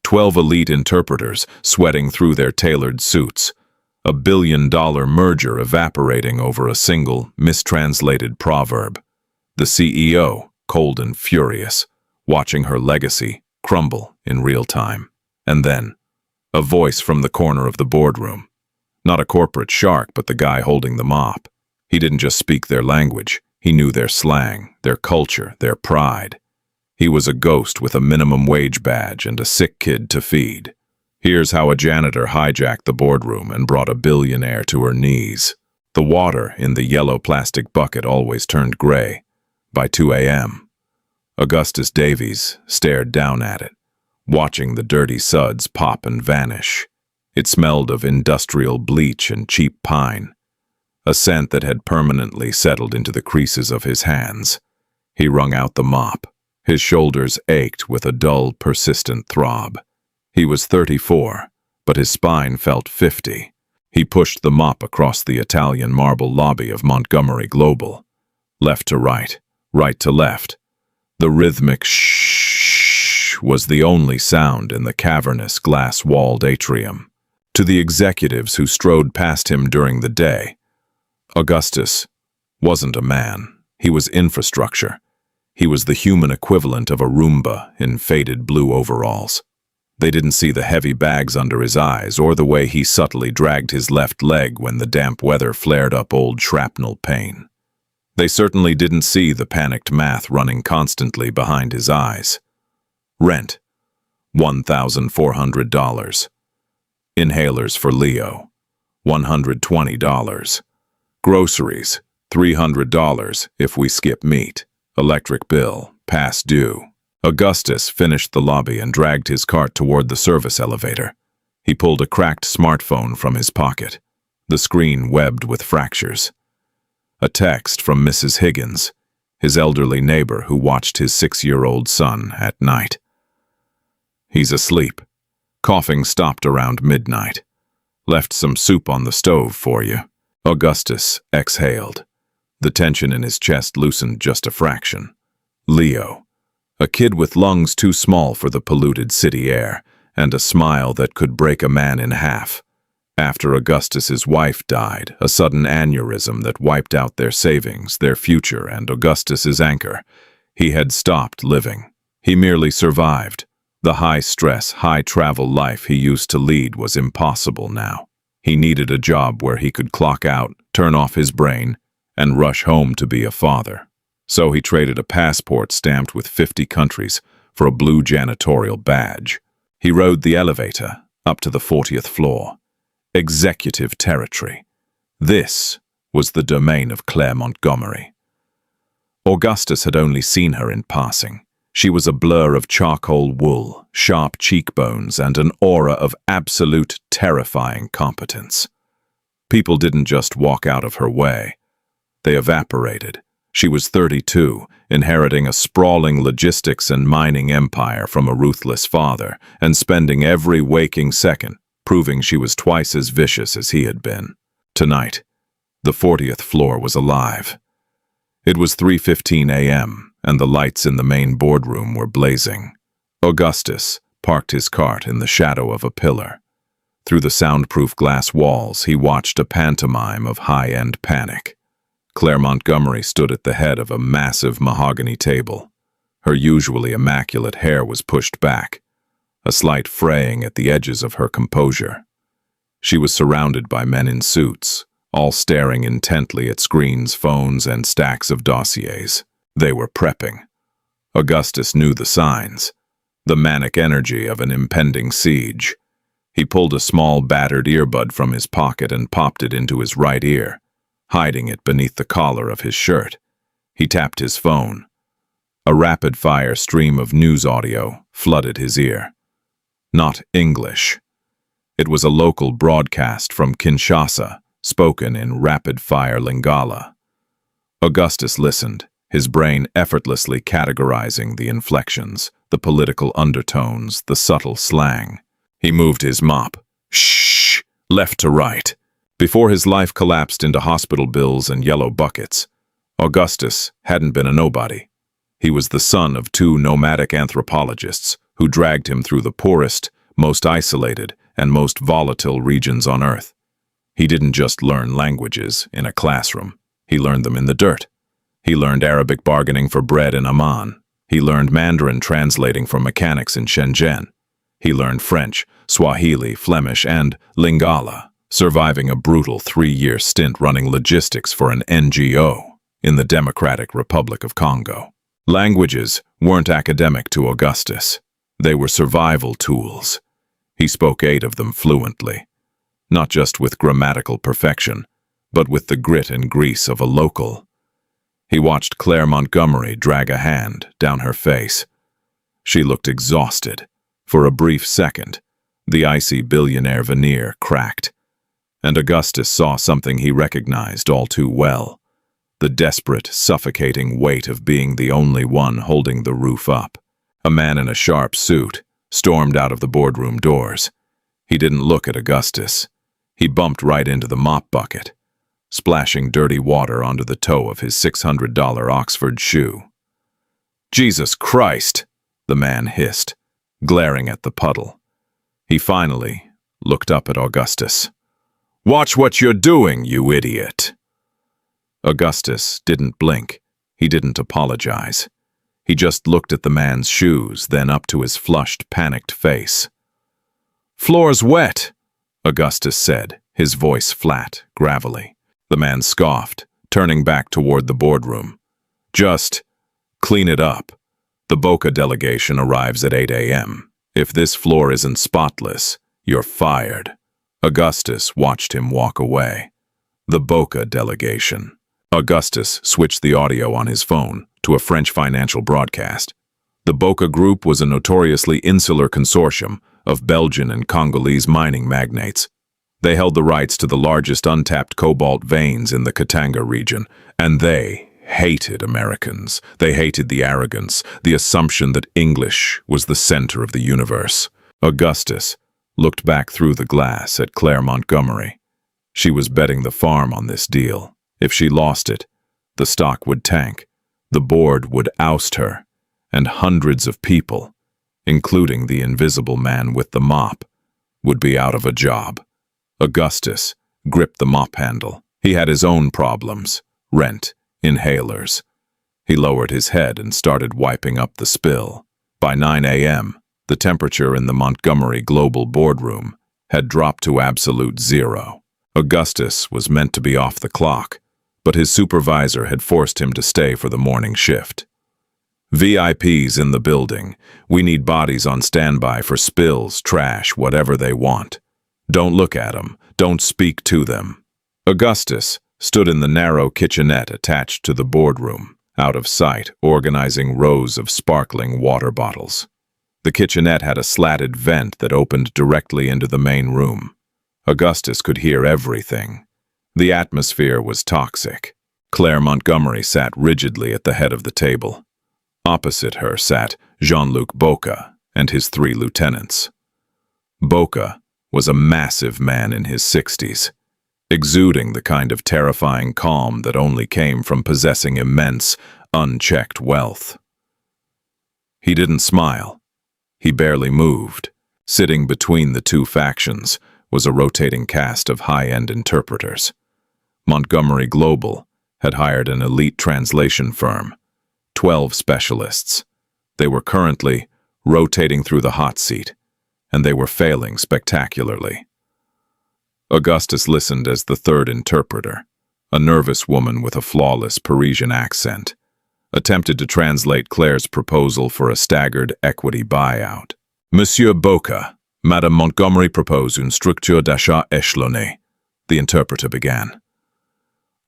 12 elite interpreters sweating through their tailored suits. A billion-dollar merger evaporating over a single, mistranslated proverb. The CEO, cold and furious, watching her legacy crumble in real time. And then, a voice from the corner of the boardroom. Not a corporate shark, but the guy holding the mop. He didn't just speak their language. He knew their slang, their culture, their pride. He was a ghost with a minimum wage badge and a sick kid to feed. Here's how a janitor hijacked the boardroom and brought a billionaire to her knees. The water in the yellow plastic bucket always turned gray. By 2 a.m., Augustus Davies stared down at it, watching the dirty suds pop and vanish. It smelled of industrial bleach and cheap pine, a scent that had permanently settled into the creases of his hands. He wrung out the mop. His shoulders ached with a dull, persistent throb. He was 34, but his spine felt 50. He pushed the mop across the Italian marble lobby of Montgomery Global. Left to right, right to left. The rhythmic shh was the only sound in the cavernous, glass-walled atrium. To the executives who strode past him during the day, Augustus wasn't a man. He was infrastructure. He was the human equivalent of a Roomba in faded blue overalls. They didn't see the heavy bags under his eyes or the way he subtly dragged his left leg when the damp weather flared up old shrapnel pain. They certainly didn't see the panicked math running constantly behind his eyes. Rent, $1,400. Inhalers for Leo, $120. Groceries, $300 if we skip meat. Electric bill, past due. Augustus finished the lobby and dragged his cart toward the service elevator. He pulled a cracked smartphone from his pocket, the screen webbed with fractures. A text from Mrs. Higgins, his elderly neighbor who watched his 6-year-old son at night. He's asleep. Coughing stopped around midnight. Left some soup on the stove for you. Augustus exhaled. The tension in his chest loosened just a fraction. Leo, a kid with lungs too small for the polluted city air, and a smile that could break a man in half. After Augustus's wife died, a sudden aneurysm that wiped out their savings, their future, and Augustus's anchor, he had stopped living. He merely survived. The high-stress, high-travel life he used to lead was impossible now. He needed a job where he could clock out, turn off his brain, and rush home to be a father. So he traded a passport stamped with 50 countries for a blue janitorial badge. He rode the elevator up to the 40th floor. Executive territory. This was the domain of Claire Montgomery. Augustus had only seen her in passing. She was a blur of charcoal wool, sharp cheekbones, and an aura of absolute, terrifying competence. People didn't just walk out of her way. They evaporated. She was 32, inheriting a sprawling logistics and mining empire from a ruthless father, and spending every waking second proving she was twice as vicious as he had been. Tonight, the 40th floor was alive. It was 3:15 a.m., and the lights in the main boardroom were blazing. Augustus parked his cart in the shadow of a pillar. Through the soundproof glass walls, he watched a pantomime of high-end panic. Claire Montgomery stood at the head of a massive mahogany table. Her usually immaculate hair was pushed back, a slight fraying at the edges of her composure. She was surrounded by men in suits, all staring intently at screens, phones, and stacks of dossiers. They were prepping. Augustus knew the signs, the manic energy of an impending siege. He pulled a small battered earbud from his pocket and popped it into his right ear, hiding it beneath the collar of his shirt. He tapped his phone. A rapid-fire stream of news audio flooded his ear. Not English. It was a local broadcast from Kinshasa, spoken in rapid-fire Lingala. Augustus listened, his brain effortlessly categorizing the inflections, the political undertones, the subtle slang. He moved his mop, shh, left to right. Before his life collapsed into hospital bills and yellow buckets, Augustus hadn't been a nobody. He was the son of 2 nomadic anthropologists who dragged him through the poorest, most isolated, and most volatile regions on Earth. He didn't just learn languages in a classroom. He learned them in the dirt. He learned Arabic bargaining for bread in Amman. He learned Mandarin translating for mechanics in Shenzhen. He learned French, Swahili, Flemish, and Lingala, surviving a brutal 3-year stint running logistics for an NGO in the Democratic Republic of Congo. Languages weren't academic to Augustus. They were survival tools. He spoke 8 of them fluently, not just with grammatical perfection, but with the grit and grease of a local. He watched Claire Montgomery drag a hand down her face. She looked exhausted. For a brief second, the icy billionaire veneer cracked, and Augustus saw something he recognized all too well: the desperate, suffocating weight of being the only one holding the roof up. A man in a sharp suit stormed out of the boardroom doors. He didn't look at Augustus. He bumped right into the mop bucket, splashing dirty water onto the toe of his $600 Oxford shoe. "Jesus Christ!" the man hissed, glaring at the puddle. He finally looked up at Augustus. "Watch what you're doing, you idiot!" Augustus didn't blink. He didn't apologize. He just looked at the man's shoes, then up to his flushed, panicked face. "Floor's wet," Augustus said, his voice flat, gravelly. The man scoffed, turning back toward the boardroom. "Just clean it up. The Boca delegation arrives at 8 a.m. If this floor isn't spotless, you're fired." Augustus watched him walk away. The Boca delegation. Augustus switched the audio on his phone to a French financial broadcast. The Boca Group was a notoriously insular consortium of Belgian and Congolese mining magnates. They held the rights to the largest untapped cobalt veins in the Katanga region, and they hated Americans. They hated the arrogance, the assumption that English was the center of the universe. Augustus looked back through the glass at Claire Montgomery. She was betting the farm on this deal. If she lost it, the stock would tank, the board would oust her, and hundreds of people, including the invisible man with the mop, would be out of a job. Augustus gripped the mop handle. He had his own problems: rent, inhalers. He lowered his head and started wiping up the spill. By 9 a.m., the temperature in the Montgomery Global boardroom had dropped to absolute zero. Augustus was meant to be off the clock, but his supervisor had forced him to stay for the morning shift. "VIPs in the building. We need bodies on standby for spills, trash, whatever they want. Don't look at them. Don't speak to them." Augustus stood in the narrow kitchenette attached to the boardroom, out of sight, organizing rows of sparkling water bottles. The kitchenette had a slatted vent that opened directly into the main room. Augustus could hear everything. The atmosphere was toxic. Claire Montgomery sat rigidly at the head of the table. Opposite her sat Jean-Luc Boca and his 3 lieutenants. Boca was a massive man in his 60s, exuding the kind of terrifying calm that only came from possessing immense, unchecked wealth. He didn't smile. He barely moved. Sitting between the 2 factions was a rotating cast of high-end interpreters. Montgomery Global had hired an elite translation firm, 12 specialists. They were currently rotating through the hot seat, and they were failing spectacularly. Augustus listened as the 3rd interpreter, a nervous woman with a flawless Parisian accent, attempted to translate Claire's proposal for a staggered equity buyout. "Monsieur Boca, Madame Montgomery propose une structure d'achat échelonnée," the interpreter began.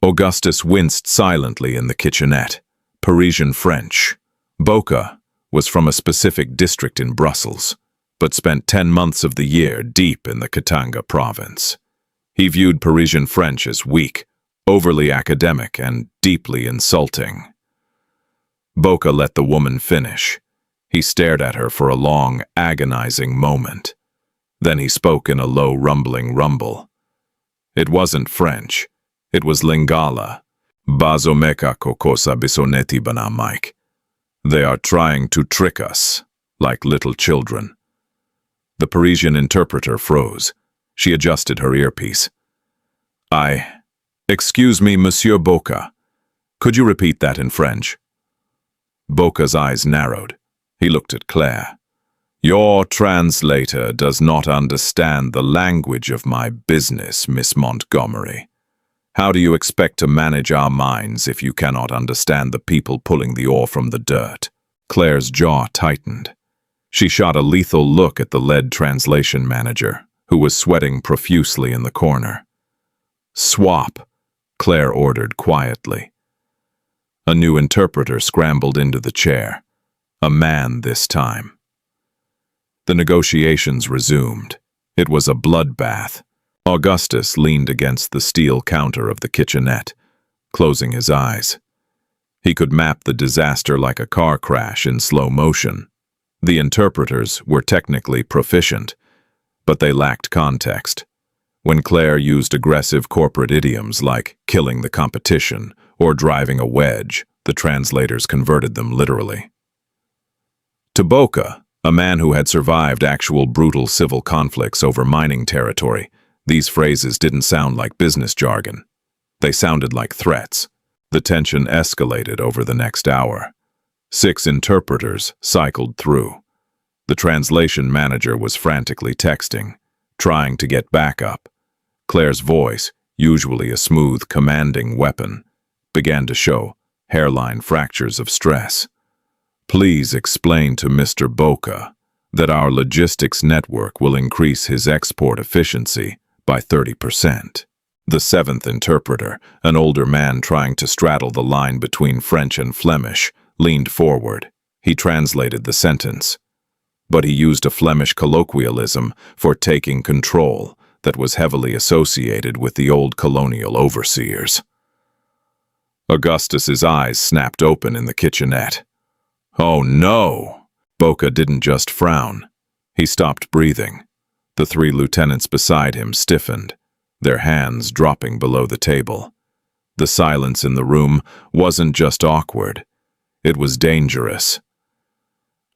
Augustus winced silently in the kitchenette. Parisian French. Boca was from a specific district in Brussels, but spent 10 months of the year deep in the Katanga province. He viewed Parisian French as weak, overly academic, and deeply insulting. Boca let the woman finish. He stared at her for a long, agonizing moment. Then he spoke in a low, rumbling rumble. It wasn't French. It was Lingala. "Bazomeka kokosa bisoneti bana Mike. They are trying to trick us." like little children. The Parisian interpreter froze. She adjusted her earpiece. Excuse me, Monsieur Boca. Could you repeat that in French? Boca's eyes narrowed. He looked at Claire. Your translator does not understand the language of my business, Miss Montgomery. How do you expect to manage our minds if you cannot understand the people pulling the ore from the dirt? Claire's jaw tightened. She shot a lethal look at the lead translation manager, who was sweating profusely in the corner. Swap, Claire ordered quietly. A new interpreter scrambled into the chair. A man this time. The negotiations resumed. It was a bloodbath. Augustus leaned against the steel counter of the kitchenette, closing his eyes. He could map the disaster like a car crash in slow motion. The interpreters were technically proficient, but they lacked context. When Claire used aggressive corporate idioms like killing the competition or driving a wedge, the translators converted them literally. To Boca, a man who had survived actual brutal civil conflicts over mining territory, these phrases didn't sound like business jargon. They sounded like threats. The tension escalated over the next hour. 6 interpreters cycled through. The translation manager was frantically texting, trying to get backup. Claire's voice, usually a smooth, commanding weapon, began to show hairline fractures of stress. Please explain to Mr. Boca that our logistics network will increase his export efficiency by 30%. The 7th interpreter, an older man trying to straddle the line between French and Flemish, leaned forward. He translated the sentence. But he used a Flemish colloquialism for taking control that was heavily associated with the old colonial overseers. Augustus's eyes snapped open in the kitchenette. Oh no! Boca didn't just frown. He stopped breathing. The 3 lieutenants beside him stiffened, their hands dropping below the table. The silence in the room wasn't just awkward. It was dangerous.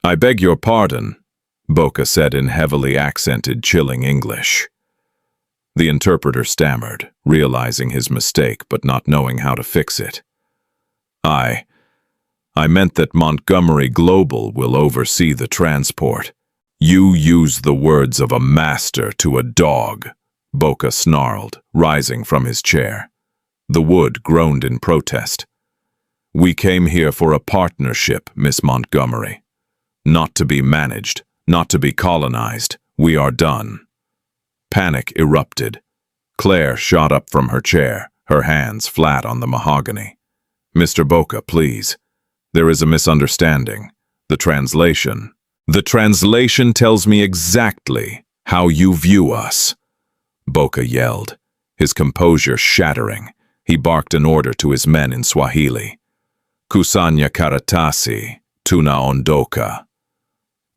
I beg your pardon, Boca said in heavily accented, chilling English. The interpreter stammered, realizing his mistake but not knowing how to fix it. I meant that Montgomery Global will oversee the transport. You use the words of a master to a dog, Boca snarled, rising from his chair. The wood groaned in protest. We came here for a partnership, Miss Montgomery. Not to be managed, not to be colonized. We are done. Panic erupted. Claire shot up from her chair, her hands flat on the mahogany. Mr. Boca, please. There is a misunderstanding. The translation tells me exactly how you view us. Boca yelled, his composure shattering. He barked an order to his men in Swahili. Kusanya karatasi, tuna ondoka.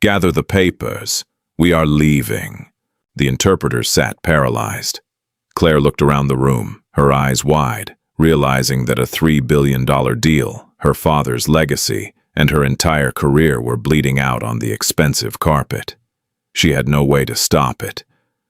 Gather the papers. We are leaving. The interpreter sat paralyzed. Claire looked around the room, her eyes wide, realizing that a $3 billion deal, her father's legacy, and her entire career were bleeding out on the expensive carpet. She had no way to stop it.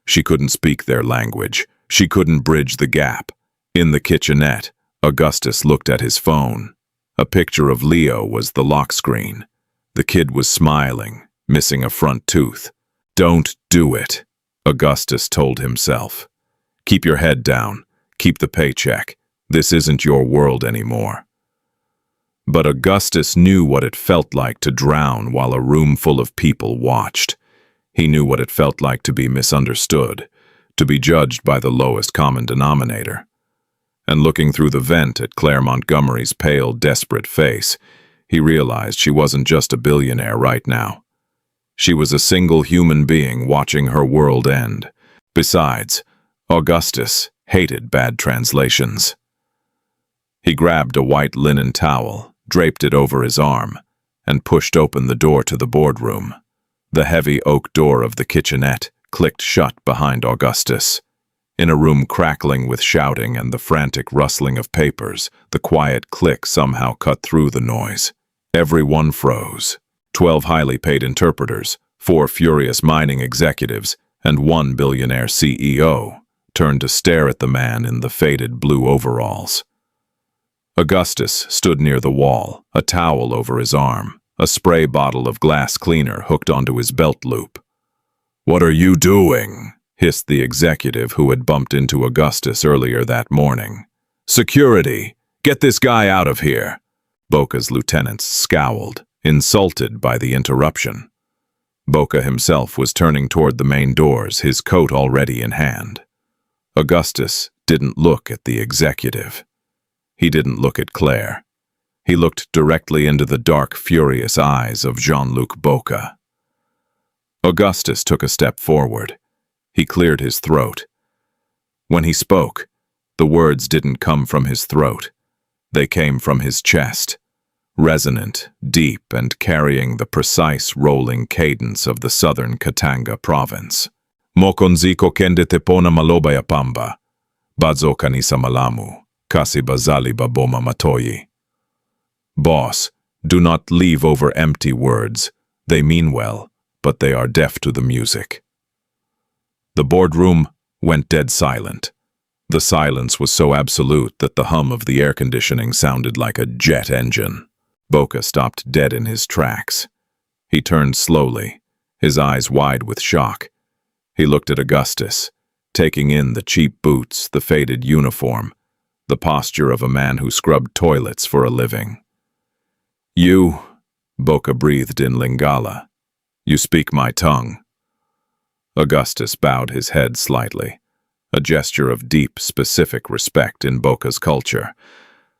She couldn't speak their language. She couldn't bridge the gap. In the kitchenette, Augustus looked at his phone. A picture of Leo was the lock screen. The kid was smiling, missing a front tooth. Don't do it, Augustus told himself. Keep your head down. Keep the paycheck. This isn't your world anymore. But Augustus knew what it felt like to drown while a room full of people watched. He knew what it felt like to be misunderstood, to be judged by the lowest common denominator. And looking through the vent at Claire Montgomery's pale, desperate face, he realized she wasn't just a billionaire right now. She was a single human being watching her world end. Besides, Augustus hated bad translations. He grabbed a white linen towel, draped it over his arm, and pushed open the door to the boardroom. The heavy oak door of the kitchenette clicked shut behind Augustus. In a room crackling with shouting and the frantic rustling of papers, the quiet click somehow cut through the noise. Everyone froze. 12 highly paid interpreters, 4 furious mining executives, and 1 billionaire CEO turned to stare at the man in the faded blue overalls. Augustus stood near the wall, a towel over his arm, a spray bottle of glass cleaner hooked onto his belt loop. "What are you doing?" hissed the executive who had bumped into Augustus earlier that morning. "Security! Get this guy out of here!" Boca's lieutenants scowled, insulted by the interruption. Boca himself was turning toward the main doors, his coat already in hand. Augustus didn't look at the executive. He didn't look at Claire. He looked directly into the dark, furious eyes of Jean-Luc Boca. Augustus took a step forward. He cleared his throat. When he spoke, the words didn't come from his throat. They came from his chest, resonant, deep, and carrying the precise rolling cadence of the southern Katanga province. "Mokonziko kende tepona malobaya pamba, bazo kanisa malamu, kasi bazali baboma matoyi." Boss, do not leave over empty words. They mean well, but they are deaf to the music. The boardroom went dead silent. The silence was so absolute that the hum of the air conditioning sounded like a jet engine. Boca stopped dead in his tracks. He turned slowly, his eyes wide with shock. He looked at Augustus, taking in the cheap boots, the faded uniform, the posture of a man who scrubbed toilets for a living. "You," Boca breathed in Lingala, "you speak my tongue." Augustus bowed his head slightly, a gesture of deep, specific respect in Boca's culture.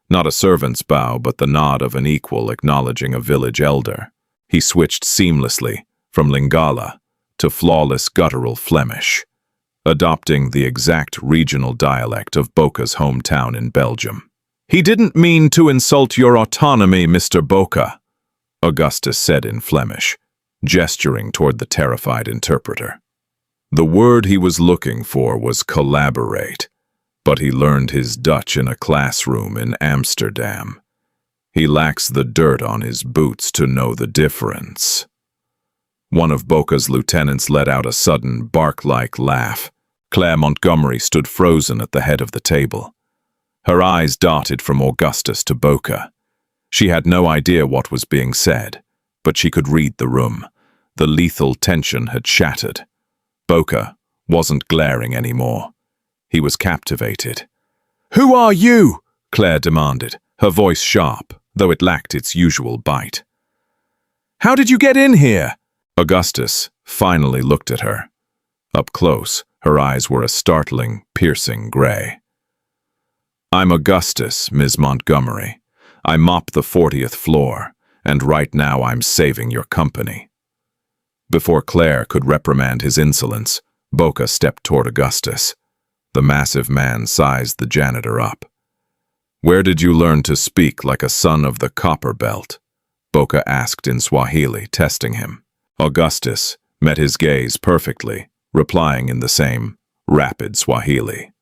Not a servant's bow, but the nod of an equal acknowledging a village elder. He switched seamlessly from Lingala to flawless guttural Flemish, adopting the exact regional dialect of Boca's hometown in Belgium. "He didn't mean to insult your autonomy, Mr. Boca," Augustus said in Flemish, gesturing toward the terrified interpreter. The word he was looking for was collaborate, but he learned his Dutch in a classroom in Amsterdam. He lacks the dirt on his boots to know the difference. One of Boca's lieutenants let out a sudden, bark-like laugh. Claire Montgomery stood frozen at the head of the table. Her eyes darted from Augustus to Boca. She had no idea what was being said, but she could read the room. The lethal tension had shattered. Boca wasn't glaring anymore. He was captivated. "Who are you?" Claire demanded, her voice sharp, though it lacked its usual bite. "How did you get in here?" Augustus finally looked at her. Up close, her eyes were a startling, piercing gray. "I'm Augustus, Ms. Montgomery. I mop the 40th floor, and right now I'm saving your company." Before Claire could reprimand his insolence, Boca stepped toward Augustus. The massive man sized the janitor up. "Where did you learn to speak like a son of the copper belt?" Boca asked in Swahili, testing him. Augustus met his gaze perfectly, replying in the same rapid Swahili.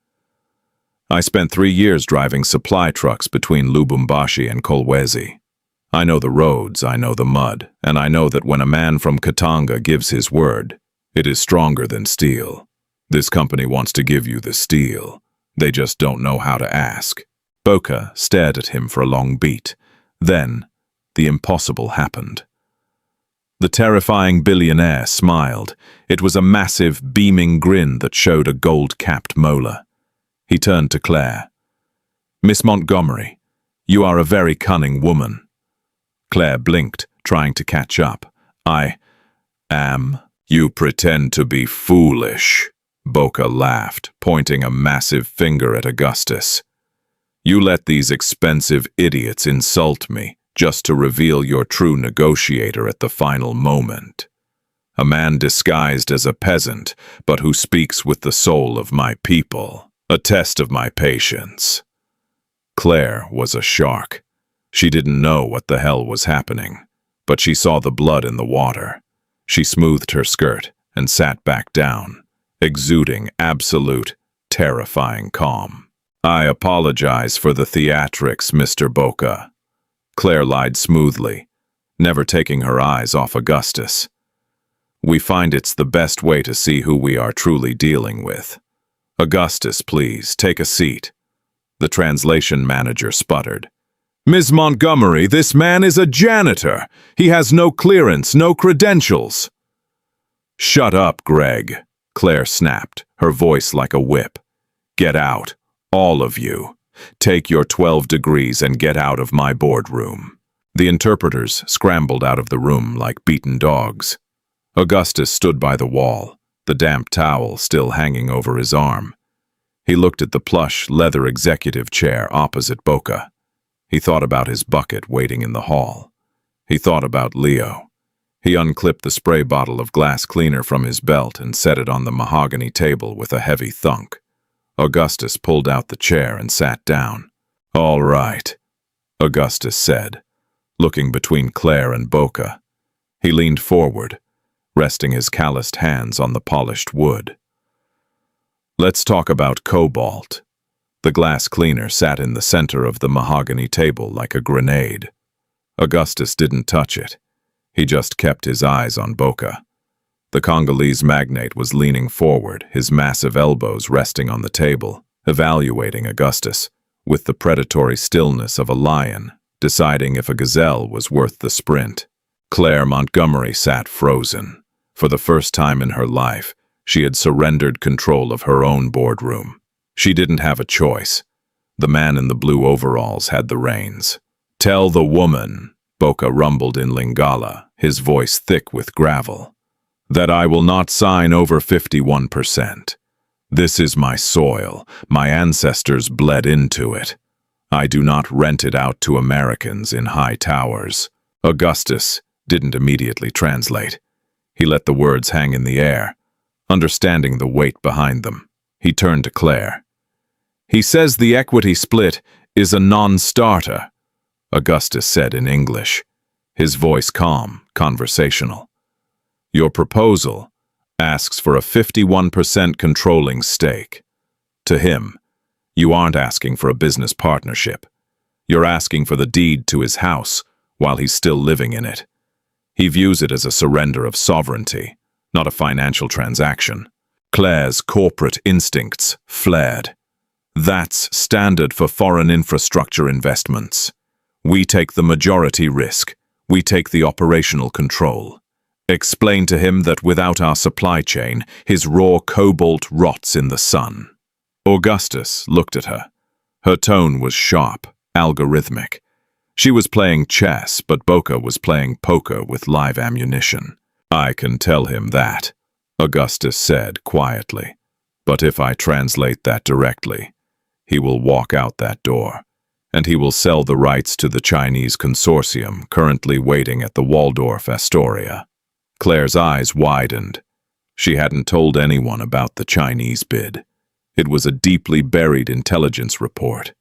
"I spent 3 years driving supply trucks between Lubumbashi and Kolwezi. I know the roads, I know the mud, and I know that when a man from Katanga gives his word, it is stronger than steel. This company wants to give you the steel. They just don't know how to ask." Boca stared at him for a long beat. Then, the impossible happened. The terrifying billionaire smiled. It was a massive, beaming grin that showed a gold-capped molar. He turned to Claire. "Miss Montgomery, you are a very cunning woman." Claire blinked, trying to catch up. "I am." "You pretend to be foolish," Boca laughed, pointing a massive finger at Augustus. "You let these expensive idiots insult me just to reveal your true negotiator at the final moment. A man disguised as a peasant, but who speaks with the soul of my people. A test of my patience." Claire was a shark. She didn't know what the hell was happening, but she saw the blood in the water. She smoothed her skirt and sat back down, exuding absolute, terrifying calm. "I apologize for the theatrics, Mr. Boca." Claire lied smoothly. never taking her eyes off Augustus. "We find it's the best way to see who we are truly dealing with. Augustus, please, take a seat." The translation manager sputtered. "Ms. Montgomery, this man is a janitor. He has no clearance, no credentials." "Shut up, Greg," Claire snapped, her voice like a whip. "Get out, all of you. Take your 12 degrees and get out of my boardroom." The interpreters scrambled out of the room like beaten dogs. Augustus stood by the wall, the damp towel still hanging over his arm. He looked at the plush leather executive chair opposite Boca. He thought about his bucket waiting in the hall. He thought about Leo. He unclipped the spray bottle of glass cleaner from his belt and set it on the mahogany table with a heavy thunk. Augustus pulled out the chair and sat down. "All right," Augustus said, looking between Claire and Boca. He leaned forward, resting his calloused hands on the polished wood. "Let's talk about cobalt." The glass cleaner sat in the center of the mahogany table like a grenade. Augustus didn't touch it. He just kept his eyes on Boca. The Congolese magnate was leaning forward, his massive elbows resting on the table, evaluating Augustus, with the predatory stillness of a lion, deciding if a gazelle was worth the sprint. Claire Montgomery sat frozen. For the first time in her life, she had surrendered control of her own boardroom. She didn't have a choice. The man in the blue overalls had the reins. "Tell the woman," Boca rumbled in Lingala, his voice thick with gravel, "that I will not sign over 51%. This is my soil. My ancestors bled into it. I do not rent it out to Americans in high towers." Augustus didn't immediately translate. He let the words hang in the air, understanding the weight behind them. He turned to Claire. "He says the equity split is a non-starter," Augustus said in English, his voice calm, conversational. "Your proposal asks for a 51% controlling stake. To him, you aren't asking for a business partnership. You're asking for the deed to his house while he's still living in it. He views it as a surrender of sovereignty, not a financial transaction." Claire's corporate instincts flared. "That's standard for foreign infrastructure investments. We take the majority risk. We take the operational control. Explain to him that without our supply chain, his raw cobalt rots in the sun." Augustus looked at her. Her tone was sharp, algorithmic. She was playing chess, but Boca was playing poker with live ammunition. "I can tell him that," Augustus said quietly. "But if I translate that directly, he will walk out that door, and he will sell the rights to the Chinese consortium currently waiting at the Waldorf Astoria." Claire's eyes widened. She hadn't told anyone about the Chinese bid. It was a deeply buried intelligence report.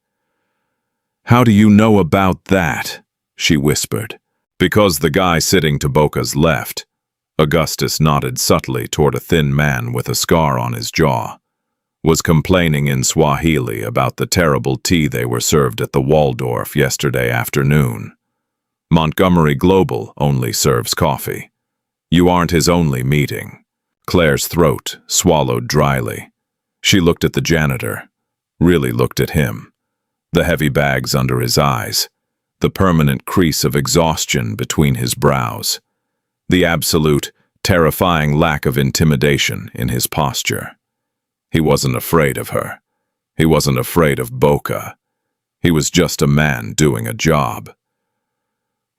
"How do you know about that?" she whispered. "Because the guy sitting to Boca's left," Augustus nodded subtly toward a thin man with a scar on his jaw, "was complaining in Swahili about the terrible tea they were served at the Waldorf yesterday afternoon. Montgomery Global only serves coffee. You aren't his only meeting." Claire's throat swallowed dryly. She looked at the janitor, really looked at him. The heavy bags under his eyes, the permanent crease of exhaustion between his brows, the absolute, terrifying lack of intimidation in his posture. He wasn't afraid of her. He wasn't afraid of Boca. He was just a man doing a job.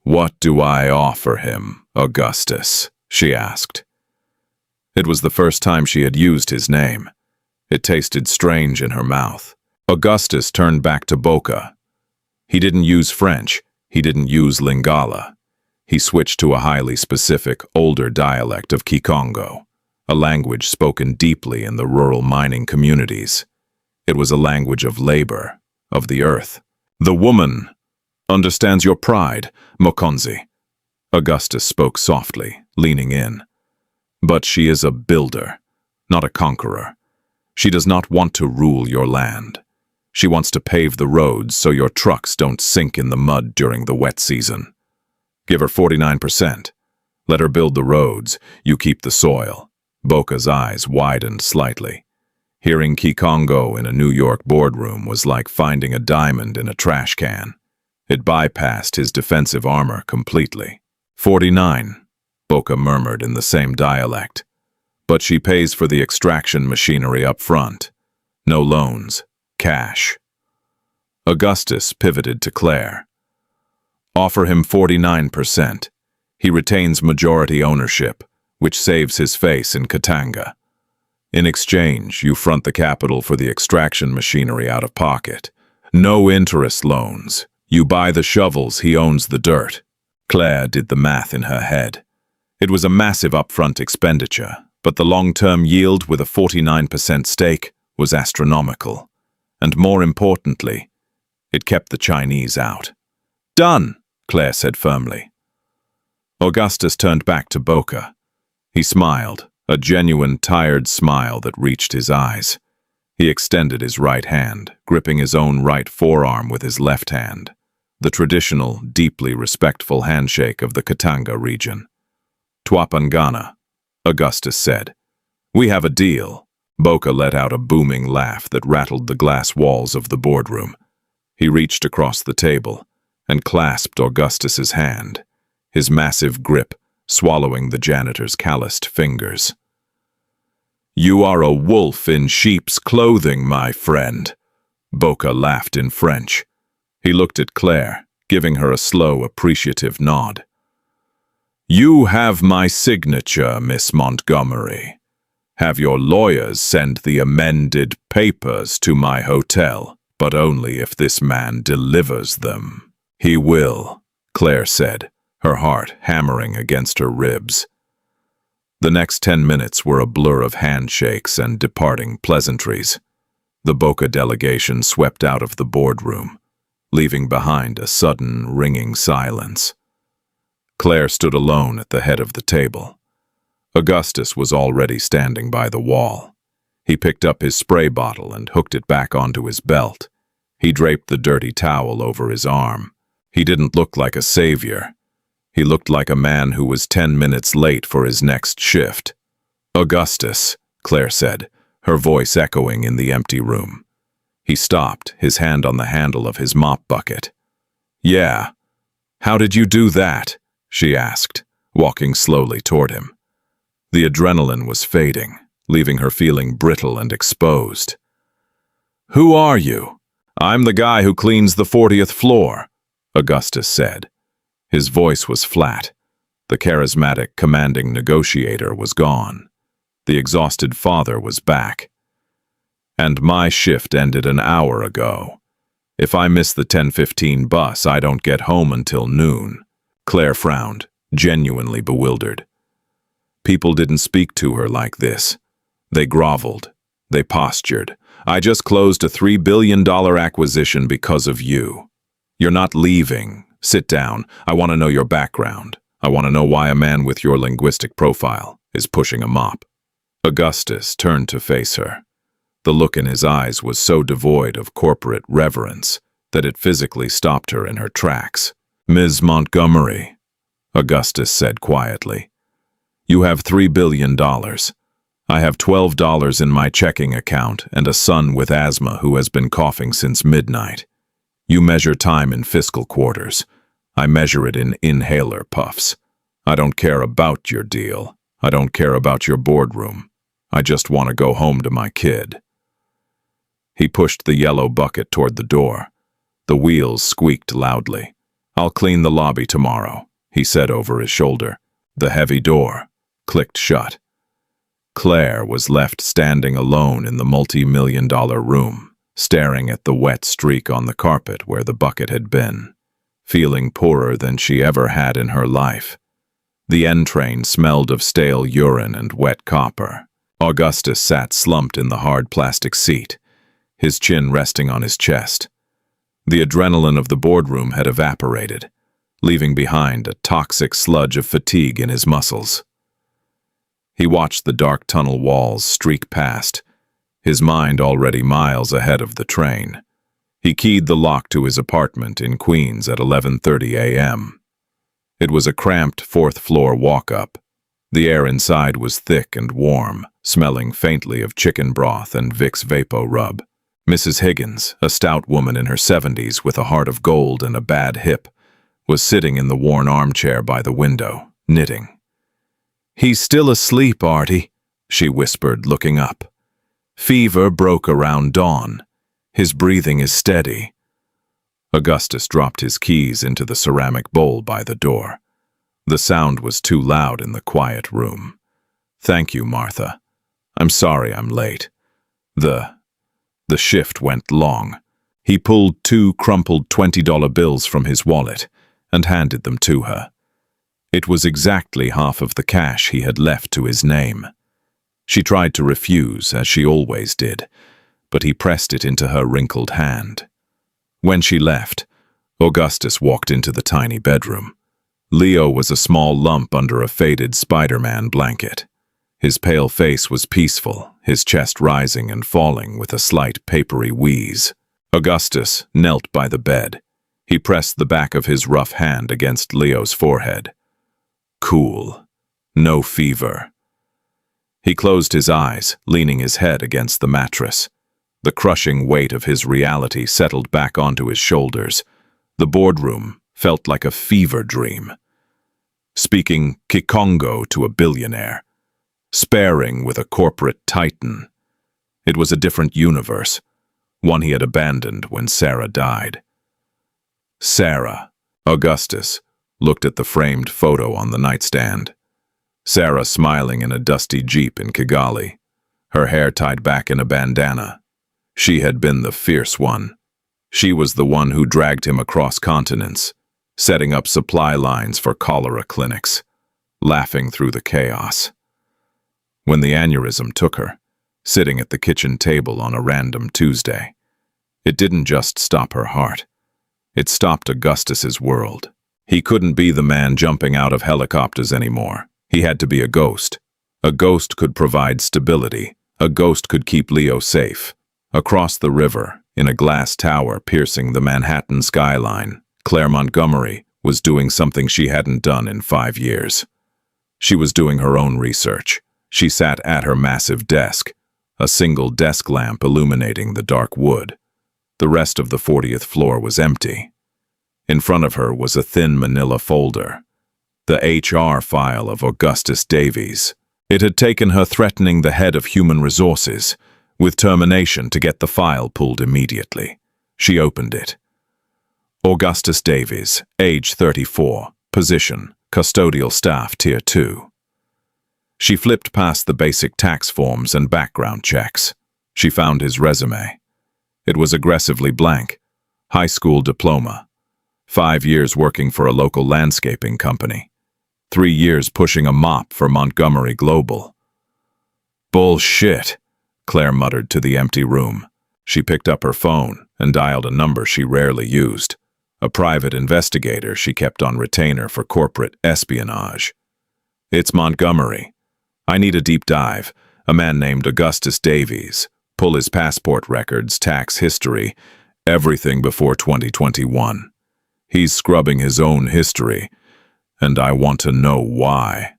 "What do I offer him, Augustus?" she asked. It was the first time she had used his name. It tasted strange in her mouth. Augustus turned back to Boca. He didn't use French. He didn't use Lingala. He switched to a highly specific, older dialect of Kikongo, a language spoken deeply in the rural mining communities. It was a language of labor, of the earth. "The woman understands your pride, Mokonzi," Augustus spoke softly, leaning in. "But she is a builder, not a conqueror. She does not want to rule your land. She wants to pave the roads so your trucks don't sink in the mud during the wet season. Give her 49%. Let her build the roads, you keep the soil. Boca's eyes widened slightly. Hearing Kikongo in a New York boardroom was like finding a diamond in a trash can. It bypassed his defensive armor completely. 49, Boca murmured in the same dialect. But she pays for the extraction machinery up front. No loans, cash. Augustus pivoted to Claire. Offer him 49%. He retains majority ownership, which saves his face in Katanga. In exchange, you front the capital for the extraction machinery out of pocket. No interest loans. You buy the shovels, he owns the dirt. Claire did the math in her head. It was a massive upfront expenditure, but the long-term yield with a 49% stake was astronomical. And more importantly, it kept the Chinese out. Done, Claire said firmly. Augustus turned back to Boca. He smiled, a genuine, tired smile that reached his eyes. He extended his right hand, gripping his own right forearm with his left hand, the traditional, deeply respectful handshake of the Katanga region. Twapangana, Augustus said. We have a deal. Boca let out a booming laugh that rattled the glass walls of the boardroom. He reached across the table and clasped Augustus's hand, his massive grip swallowing the janitor's calloused fingers. You are a wolf in sheep's clothing, my friend. Boca laughed in French. He looked at Claire, giving her a slow, appreciative nod. You have my signature, Miss Montgomery. Have your lawyers send the amended papers to my hotel, but only if this man delivers them. He will, Claire said, her heart hammering against her ribs. The next 10 minutes were a blur of handshakes and departing pleasantries. The Boca delegation swept out of the boardroom, leaving behind a sudden, ringing silence. Claire stood alone at the head of the table. Augustus was already standing by the wall. He picked up his spray bottle and hooked it back onto his belt. He draped the dirty towel over his arm. He didn't look like a savior. He looked like a man who was 10 minutes late for his next shift. Augustus, Claire said, her voice echoing in the empty room. He stopped, his hand on the handle of his mop bucket. Yeah. How did you do that? She asked, walking slowly toward him. The adrenaline was fading, leaving her feeling brittle and exposed. Who are you? I'm the guy who cleans the 40th floor, Augustus said. His voice was flat. The charismatic, commanding negotiator was gone. The exhausted father was back. And my shift ended an hour ago. If I miss the 10:15 bus, I don't get home until noon. Claire frowned, genuinely bewildered. People didn't speak to her like this. They groveled. They postured. I just closed a $3 billion acquisition because of you. You're not leaving. Sit down. I want to know your background. I want to know why a man with your linguistic profile is pushing a mop. Augustus turned to face her. The look in his eyes was so devoid of corporate reverence that it physically stopped her in her tracks. Ms. Montgomery, Augustus said quietly, you have $3 billion. I have $12 in my checking account and a son with asthma who has been coughing since midnight. You measure time in fiscal quarters. I measure it in inhaler puffs. I don't care about your deal. I don't care about your boardroom. I just want to go home to my kid. He pushed the yellow bucket toward the door. The wheels squeaked loudly. I'll clean the lobby tomorrow, he said over his shoulder. The heavy door clicked shut. Claire was left standing alone in the multi-million-dollar room, staring at the wet streak on the carpet where the bucket had been, feeling poorer than she ever had in her life. The N train smelled of stale urine and wet copper. Augustus sat slumped in the hard plastic seat, his chin resting on his chest. The adrenaline of the boardroom had evaporated, leaving behind a toxic sludge of fatigue in his muscles. He watched the dark tunnel walls streak past, his mind already miles ahead of the train. He keyed the lock to his apartment in Queens at 11:30 a.m. It was a cramped fourth-floor walk-up. The air inside was thick and warm, smelling faintly of chicken broth and Vicks Vapo Rub. Mrs. Higgins, a stout woman in her 70s with a heart of gold and a bad hip, was sitting in the worn armchair by the window, knitting. "He's still asleep, Artie," she whispered, looking up. "Fever broke around dawn. His breathing is steady." Augustus dropped his keys into the ceramic bowl by the door. The sound was too loud in the quiet room. "Thank you, Martha. I'm sorry I'm late. The shift went long." He pulled 2 crumpled $20 bills from his wallet and handed them to her. It was exactly half of the cash he had left to his name. She tried to refuse, as she always did, but he pressed it into her wrinkled hand. When she left, Augustus walked into the tiny bedroom. Leo was a small lump under a faded Spider-Man blanket. His pale face was peaceful, his chest rising and falling with a slight papery wheeze. Augustus knelt by the bed. He pressed the back of his rough hand against Leo's forehead. Cool. No fever. He closed his eyes, leaning his head against the mattress. The crushing weight of his reality settled back onto his shoulders. The boardroom felt like a fever dream. Speaking Kikongo to a billionaire. Sparring with a corporate titan. It was a different universe, one he had abandoned when Sarah died. Sarah. Augustus looked at the framed photo on the nightstand. Sarah smiling in a dusty Jeep in Kigali, her hair tied back in a bandana. She had been the fierce one. She was the one who dragged him across continents, setting up supply lines for cholera clinics, laughing through the chaos. When the aneurysm took her, sitting at the kitchen table on a random Tuesday, it didn't just stop her heart. It stopped Augustus's world. He couldn't be the man jumping out of helicopters anymore. He had to be a ghost. A ghost could provide stability. A ghost could keep Leo safe. Across the river, in a glass tower piercing the Manhattan skyline, Claire Montgomery was doing something she hadn't done in 5 years. She was doing her own research. She sat at her massive desk, a single desk lamp illuminating the dark wood. The rest of the 40th floor was empty. In front of her was a thin manila folder, the HR file of Augustus Davies. It had taken her threatening the head of human resources with termination to get the file pulled immediately. She opened it. Augustus Davies, age 34, position, custodial staff, tier 2. She flipped past the basic tax forms and background checks. She found his resume. It was aggressively blank. High school diploma. 5 years working for a local landscaping company. 3 years pushing a mop for Montgomery Global. Bullshit, Claire muttered to the empty room. She picked up her phone and dialed a number she rarely used. A private investigator she kept on retainer for corporate espionage. "It's Montgomery. I need a deep dive. A man named Augustus Davies. Pull his passport records, tax history, everything before 2021. He's scrubbing his own history, and I want to know why."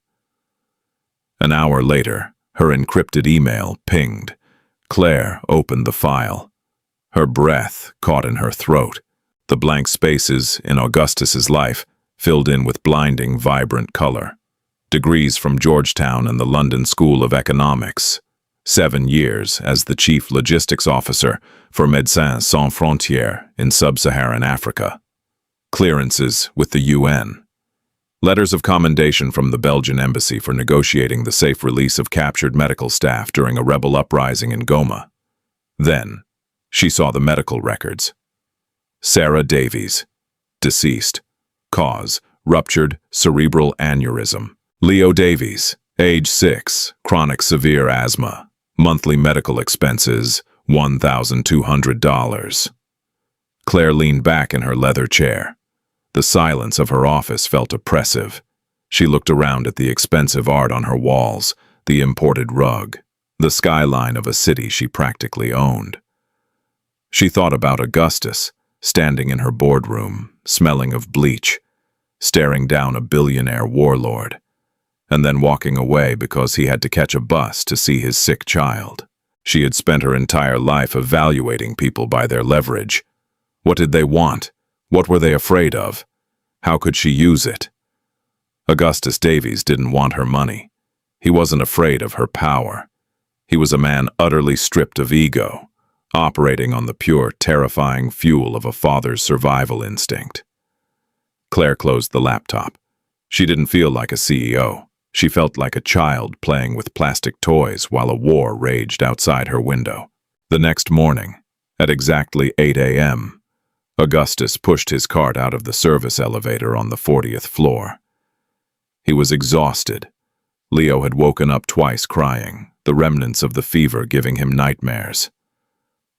An hour later, her encrypted email pinged. Claire opened the file. Her breath caught in her throat. The blank spaces in Augustus's life filled in with blinding, vibrant color. Degrees from Georgetown and the London School of Economics. 7 years as the chief logistics officer for Médecins Sans Frontières in sub-Saharan Africa. Clearances with the UN. Letters of commendation from the Belgian embassy for negotiating the safe release of captured medical staff during a rebel uprising in Goma. Then, she saw the medical records. Sarah Davies, deceased. Cause, ruptured cerebral aneurysm. Leo Davies, age 6, chronic severe asthma. Monthly medical expenses, $1,200. Claire leaned back in her leather chair. The silence of her office felt oppressive. She looked around at the expensive art on her walls, the imported rug, the skyline of a city she practically owned. She thought about Augustus, standing in her boardroom, smelling of bleach, staring down a billionaire warlord, and then walking away because he had to catch a bus to see his sick child. She had spent her entire life evaluating people by their leverage. What did they want? What were they afraid of? How could she use it? Augustus Davies didn't want her money. He wasn't afraid of her power. He was a man utterly stripped of ego, operating on the pure, terrifying fuel of a father's survival instinct. Claire closed the laptop. She didn't feel like a CEO. She felt like a child playing with plastic toys while a war raged outside her window. The next morning, at exactly 8 a.m., Augustus pushed his cart out of the service elevator on the 40th floor. He was exhausted. Leo had woken up twice crying, the remnants of the fever giving him nightmares.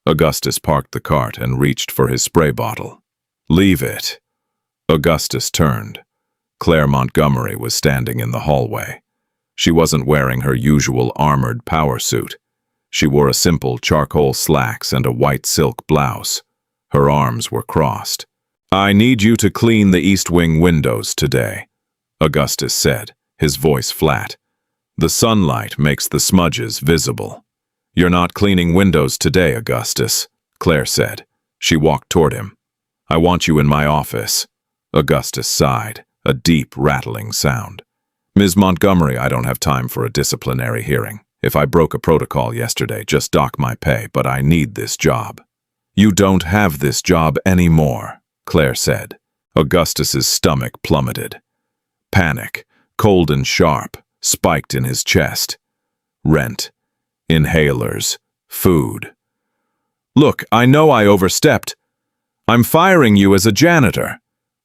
Augustus parked the cart and reached for his spray bottle. "Leave it." Augustus turned. Claire Montgomery was standing in the hallway. She wasn't wearing her usual armored power suit. She wore a simple charcoal slacks and a white silk blouse. Her arms were crossed. "I need you to clean the East Wing windows today," Augustus said, his voice flat. "The sunlight makes the smudges visible." "You're not cleaning windows today, Augustus," Claire said. She walked toward him. "I want you in my office." Augustus sighed, a deep, rattling sound. "Ms. Montgomery, I don't have time for a disciplinary hearing. If I broke a protocol yesterday, just dock my pay, but I need this job." "You don't have this job anymore," Claire said. Augustus's stomach plummeted. Panic, cold and sharp, spiked in his chest. Rent, inhalers, food. "Look, I know I overstepped. I'm firing you as a janitor,"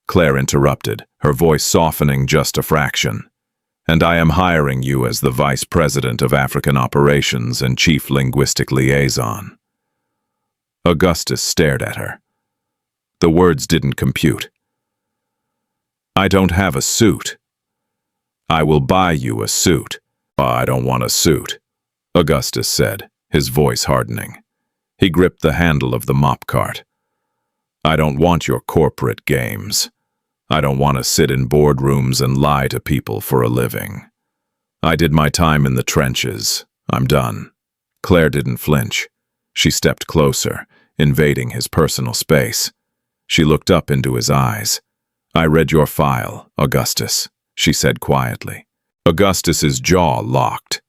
Claire interrupted, her voice softening just a fraction. "And I am hiring you as the Vice President of African Operations and Chief Linguistic Liaison." Augustus stared at her. The words didn't compute. "I don't have a suit." "I will buy you a suit." "I don't want a suit," Augustus said, his voice hardening. He gripped the handle of the mop cart. "I don't want your corporate games. I don't want to sit in boardrooms and lie to people for a living. I did my time in the trenches. I'm done." Claire didn't flinch. She stepped closer, invading his personal space. She looked up into his eyes. "I read your file, Augustus," she said quietly. Augustus's jaw locked.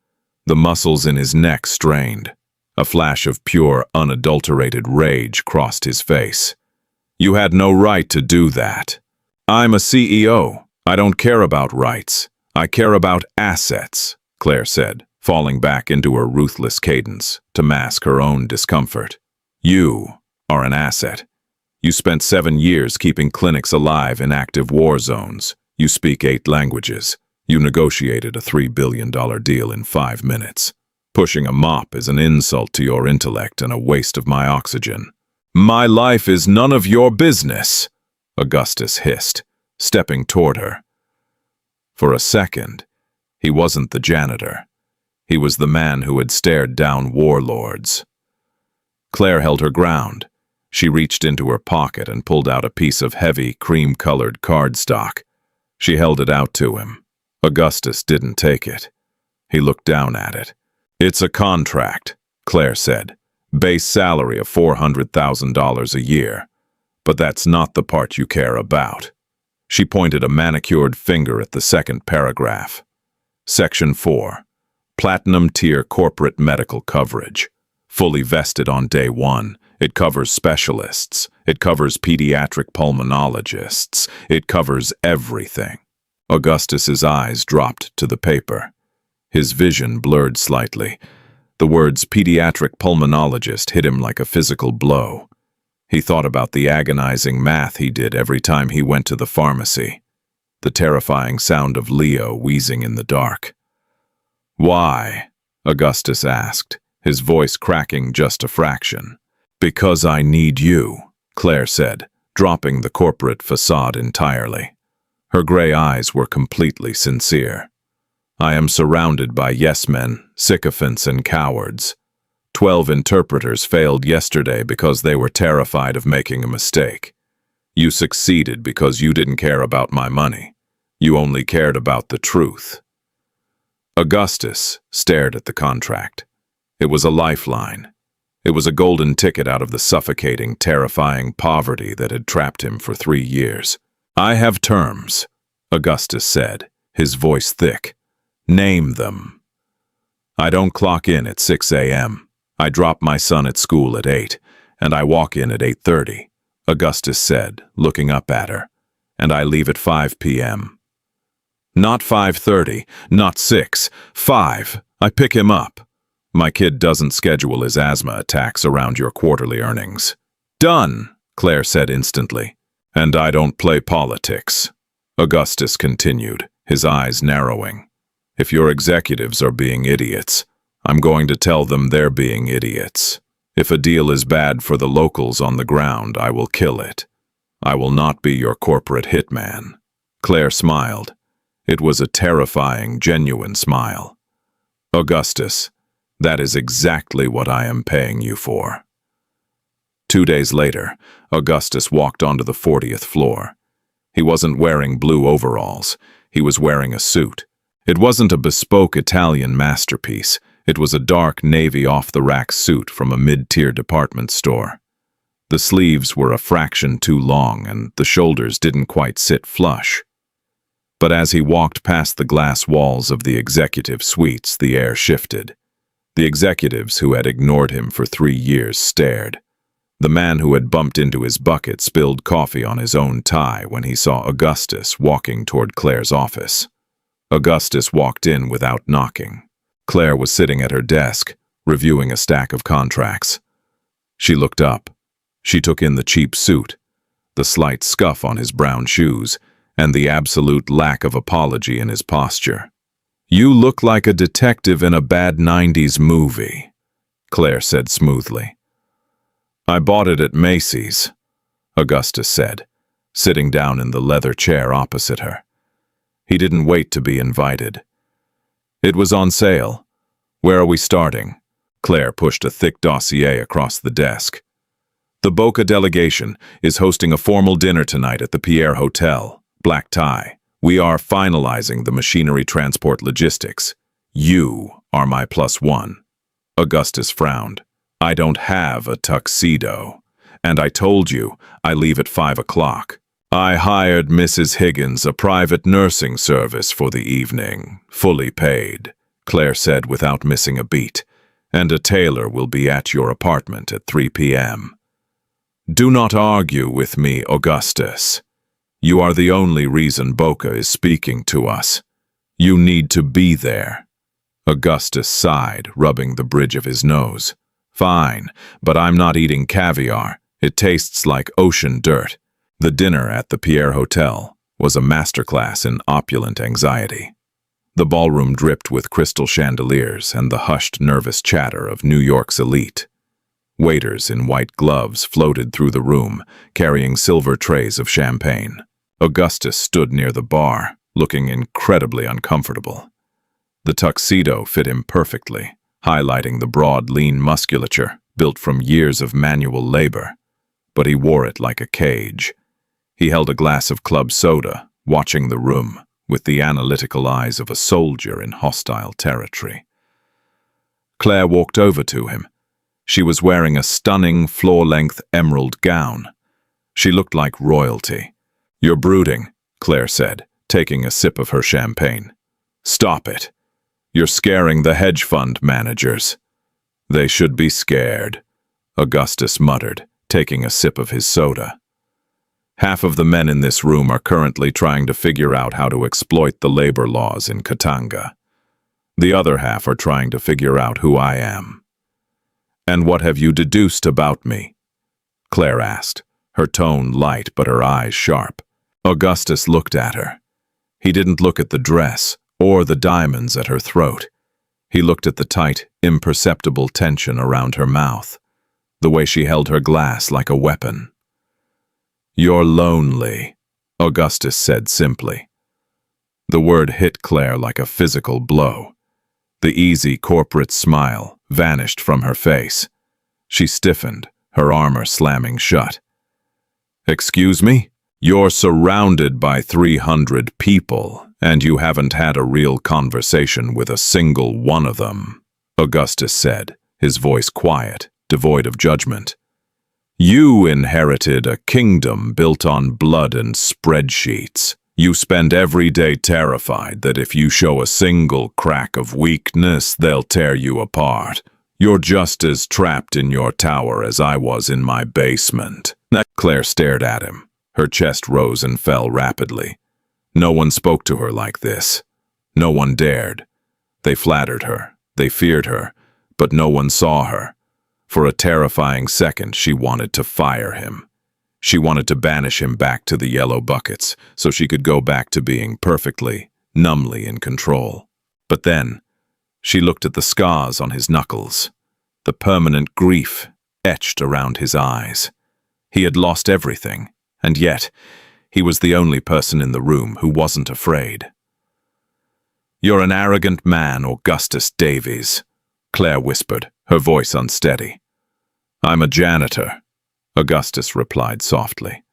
The muscles in his neck strained. A flash of pure, unadulterated rage crossed his face. "You had no right to do that. I'm a CEO. I don't care about rights. I care about assets," Claire said, falling back into her ruthless cadence to mask her own discomfort. "You are an asset. You spent 7 years keeping clinics alive in active war zones. You speak 8 languages. You negotiated a $3 billion deal in 5 minutes. Pushing a mop is an insult to your intellect and a waste of my oxygen." "My life is none of your business," Augustus hissed, stepping toward her. For a second, he wasn't the janitor. He was the man who had stared down warlords. Claire held her ground. She reached into her pocket and pulled out a piece of heavy, cream-colored cardstock. She held it out to him. Augustus didn't take it. He looked down at it. "It's a contract," Claire said. "Base salary of $400,000 a year. But that's not the part you care about." She pointed a manicured finger at the second paragraph. Section 4. Platinum Tier Corporate Medical Coverage. Fully vested on day 1. It covers specialists. It covers pediatric pulmonologists. It covers everything. Augustus's eyes dropped to the paper. His vision blurred slightly. The words pediatric pulmonologist hit him like a physical blow. He thought about the agonizing math he did every time he went to the pharmacy. The terrifying sound of Leo wheezing in the dark. "Why?" Augustus asked, his voice cracking just a fraction. "Because I need you," Claire said, dropping the corporate facade entirely. Her gray eyes were completely sincere. "I am surrounded by yes-men, sycophants, and cowards. 12 interpreters failed yesterday because they were terrified of making a mistake. You succeeded because you didn't care about my money. You only cared about the truth." Augustus stared at the contract. It was a lifeline. It was a golden ticket out of the suffocating, terrifying poverty that had trapped him for 3 years. "I have terms," Augustus said, his voice thick. "Name them." "I don't clock in at 6 a.m. I drop my son at school at 8, and I walk in at 8:30, Augustus said, looking up at her. "And I leave at 5 p.m. "Not 5:30, not 6, 5. I pick him up. My kid doesn't schedule his asthma attacks around your quarterly earnings." "Done," Claire said instantly. "And I don't play politics," Augustus continued, his eyes narrowing. "If your executives are being idiots, I'm going to tell them they're being idiots. If a deal is bad for the locals on the ground, I will kill it. I will not be your corporate hitman." Claire smiled. It was a terrifying, genuine smile. "Augustus, that is exactly what I am paying you for." 2 days later, Augustus walked onto the 40th floor. He wasn't wearing blue overalls. He was wearing a suit. It wasn't a bespoke Italian masterpiece. It was a dark navy off-the-rack suit from a mid-tier department store. The sleeves were a fraction too long and the shoulders didn't quite sit flush. But as he walked past the glass walls of the executive suites, the air shifted. The executives who had ignored him for 3 years stared. The man who had bumped into his bucket spilled coffee on his own tie when he saw Augustus walking toward Claire's office. Augustus walked in without knocking. Claire was sitting at her desk, reviewing a stack of contracts. She looked up. She took in the cheap suit, the slight scuff on his brown shoes, and the absolute lack of apology in his posture. "You look like a detective in a bad 90s movie," Claire said smoothly. "I bought it at Macy's," Augustus said, sitting down in the leather chair opposite her. He didn't wait to be invited. "It was on sale. Where are we starting?" Claire pushed a thick dossier across the desk. "The Boca delegation is hosting a formal dinner tonight at the Pierre Hotel. Black tie. We are finalizing the machinery transport logistics. You are my +1. Augustus frowned. "I don't have a tuxedo. And I told you I leave at 5 o'clock. I hired Mrs. Higgins a private nursing service for the evening, fully paid," Claire said without missing a beat. "And a tailor will be at your apartment at 3 p.m. Do not argue with me, Augustus. You are the only reason Boca is speaking to us. You need to be there." Augustus sighed, rubbing the bridge of his nose. "Fine, but I'm not eating caviar. It tastes like ocean dirt." The dinner at the Pierre Hotel was a masterclass in opulent anxiety. The ballroom dripped with crystal chandeliers and the hushed, nervous chatter of New York's elite. Waiters in white gloves floated through the room, carrying silver trays of champagne. Augustus stood near the bar, looking incredibly uncomfortable. The tuxedo fit him perfectly, highlighting the broad, lean musculature built from years of manual labor. But he wore it like a cage. He held a glass of club soda, watching the room with the analytical eyes of a soldier in hostile territory. Claire walked over to him. She was wearing a stunning, floor-length emerald gown. She looked like royalty. "You're brooding," Claire said, taking a sip of her champagne. "Stop it. You're scaring the hedge fund managers." "They should be scared," Augustus muttered, taking a sip of his soda. "Half of the men in this room are currently trying to figure out how to exploit the labor laws in Katanga. The other half are trying to figure out who I am." "And what have you deduced about me?" Claire asked, her tone light but her eyes sharp. Augustus looked at her. He didn't look at the dress or the diamonds at her throat. He looked at the tight, imperceptible tension around her mouth, the way she held her glass like a weapon. "You're lonely," Augustus said simply. The word hit Claire like a physical blow. The easy corporate smile vanished from her face. She stiffened, her armor slamming shut. "Excuse me?" You're surrounded by 300 people, and you haven't had a real conversation with a single one of them, Augustus said, his voice quiet, devoid of judgment. You inherited a kingdom built on blood and spreadsheets. You spend every day terrified that if you show a single crack of weakness, they'll tear you apart. You're just as trapped in your tower as I was in my basement. Claire stared at him. Her chest rose and fell rapidly. No one spoke to her like this. No one dared. They flattered her. They feared her. But no one saw her. For a terrifying second, she wanted to fire him. She wanted to banish him back to the yellow buckets so she could go back to being perfectly, numbly in control. But then, she looked at the scars on his knuckles, the permanent grief etched around his eyes. He had lost everything, and yet, he was the only person in the room who wasn't afraid. You're an arrogant man, Augustus Davies, Claire whispered, her voice unsteady. I'm a janitor, Augustus replied softly.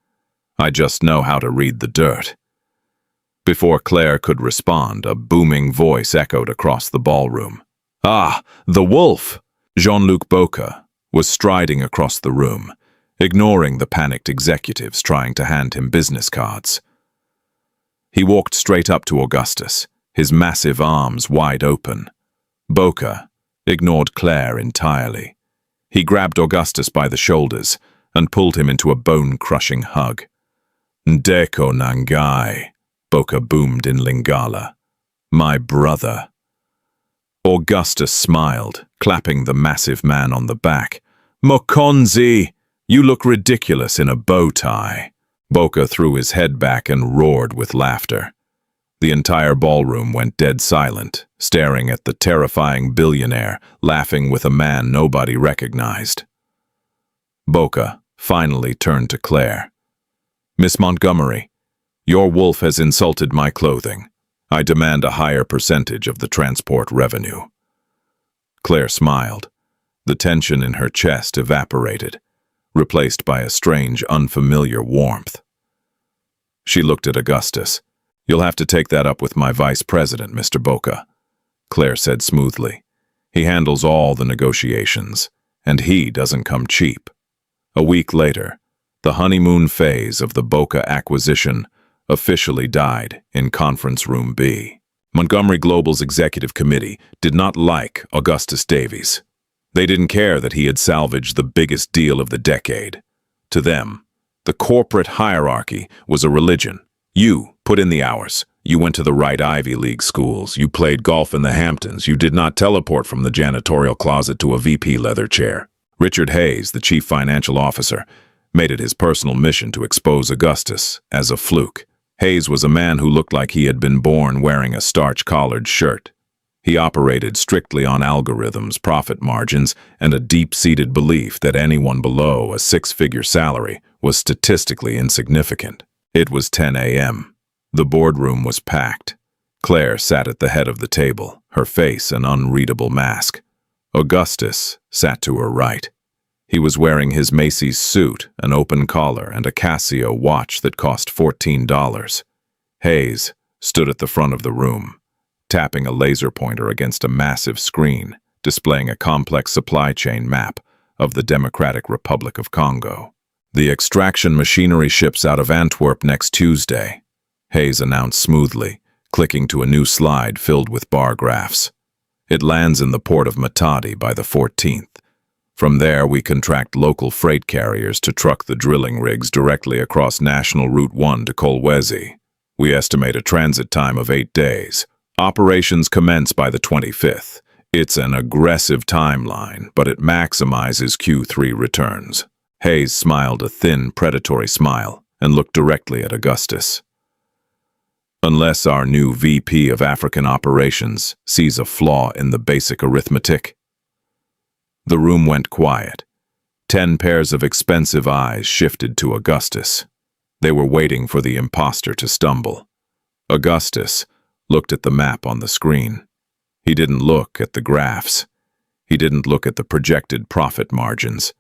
I just know how to read the dirt. Before Claire could respond, a booming voice echoed across the ballroom. Ah, the wolf! Jean-Luc Boca was striding across the room, ignoring the panicked executives trying to hand him business cards. He walked straight up to Augustus, his massive arms wide open. Boca ignored Claire entirely. He grabbed Augustus by the shoulders and pulled him into a bone-crushing hug. Ndeko Nangai, Boca boomed in Lingala. My brother. Augustus smiled, clapping the massive man on the back. Mokonzi, you look ridiculous in a bow tie. Boca threw his head back and roared with laughter. The entire ballroom went dead silent, staring at the terrifying billionaire, laughing with a man nobody recognized. Boca finally turned to Claire. Miss Montgomery, your wolf has insulted my clothing. I demand a higher percentage of the transport revenue. Claire smiled. The tension in her chest evaporated, replaced by a strange, unfamiliar warmth. She looked at Augustus. You'll have to take that up with my vice president, Mr. Boca, Claire said smoothly. He handles all the negotiations, and he doesn't come cheap. A week later, the honeymoon phase of the Boca acquisition officially died in Conference Room B. Montgomery Global's executive committee did not like Augustus Davies. They didn't care that he had salvaged the biggest deal of the decade. To them, the corporate hierarchy was a religion. You put in the hours. You went to the right Ivy League schools. You played golf in the Hamptons. You did not teleport from the janitorial closet to a VP leather chair. Richard Hayes, the chief financial officer, made it his personal mission to expose Augustus as a fluke. Hayes was a man who looked like he had been born wearing a starch-collared shirt. He operated strictly on algorithms, profit margins, and a deep-seated belief that anyone below a six-figure salary was statistically insignificant. It was 10 a.m. The boardroom was packed. Claire sat at the head of the table, her face an unreadable mask. Augustus sat to her right. He was wearing his Macy's suit, an open collar, and a Casio watch that cost $14. Hayes stood at the front of the room, tapping a laser pointer against a massive screen, displaying a complex supply chain map of the Democratic Republic of Congo. The extraction machinery ships out of Antwerp next Tuesday, Hayes announced smoothly, clicking to a new slide filled with bar graphs. It lands in the port of Matadi by the 14th. From there, we contract local freight carriers to truck the drilling rigs directly across National Route 1 to Kolwezi. We estimate a transit time of 8 days. Operations commence by the 25th. It's an aggressive timeline, but it maximizes Q3 returns. Hayes smiled a thin, predatory smile and looked directly at Augustus. Unless our new VP of African Operations sees a flaw in the basic arithmetic. The room went quiet. 10 pairs of expensive eyes shifted to Augustus. They were waiting for the imposter to stumble. Augustus looked at the map on the screen. He didn't look at the graphs. He didn't look at the projected profit margins.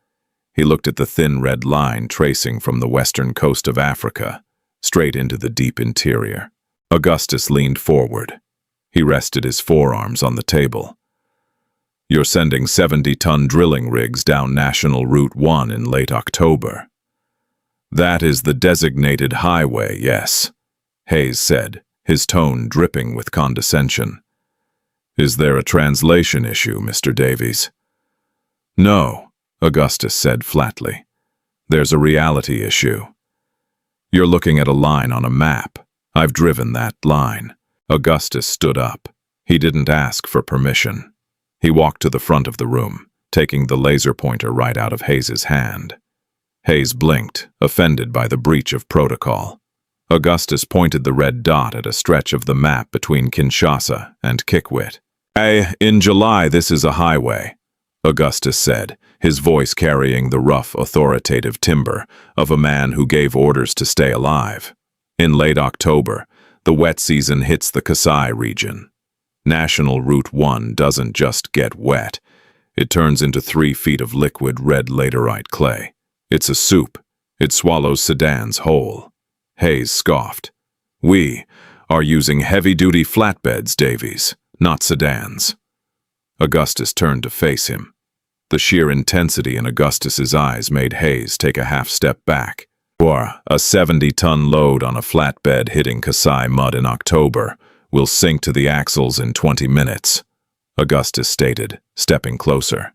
He looked at the thin red line tracing from the western coast of Africa straight into the deep interior. Augustus leaned forward. He rested his forearms on the table. "You're sending 70-ton drilling rigs down National Route 1 in late October." "That is the designated highway, yes," Hayes said, his tone dripping with condescension. "Is there a translation issue, Mr. Davies?" "No," Augustus said flatly. "There's a reality issue. You're looking at a line on a map. I've driven that line." Augustus stood up. He didn't ask for permission. He walked to the front of the room, taking the laser pointer right out of Hayes's hand. Hayes blinked, offended by the breach of protocol. Augustus pointed the red dot at a stretch of the map between Kinshasa and Kikwit. In July this is a highway," Augustus said, his voice carrying the rough, authoritative timbre of a man who gave orders to stay alive. "In late October, the wet season hits the Kasai region. National Route 1 doesn't just get wet. It turns into 3 feet of liquid red laterite clay. It's a soup. It swallows sedans whole." Hayes scoffed. "We are using heavy-duty flatbeds, Davies, not sedans." Augustus turned to face him. The sheer intensity in Augustus's eyes made Hayes take a half-step back. "Or a 70-ton load on a flatbed hitting Kasai mud in October will sink to the axles in 20 minutes, Augustus stated, stepping closer.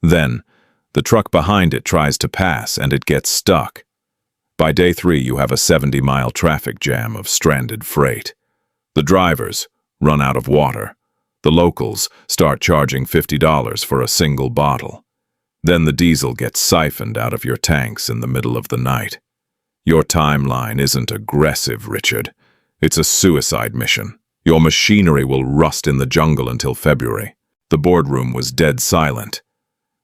"Then, the truck behind it tries to pass and it gets stuck. By day 3 you have a 70-mile traffic jam of stranded freight. The drivers run out of water. The locals start charging $50 for a single bottle. Then the diesel gets siphoned out of your tanks in the middle of the night. Your timeline isn't aggressive, Richard. It's a suicide mission. Your machinery will rust in the jungle until February." The boardroom was dead silent.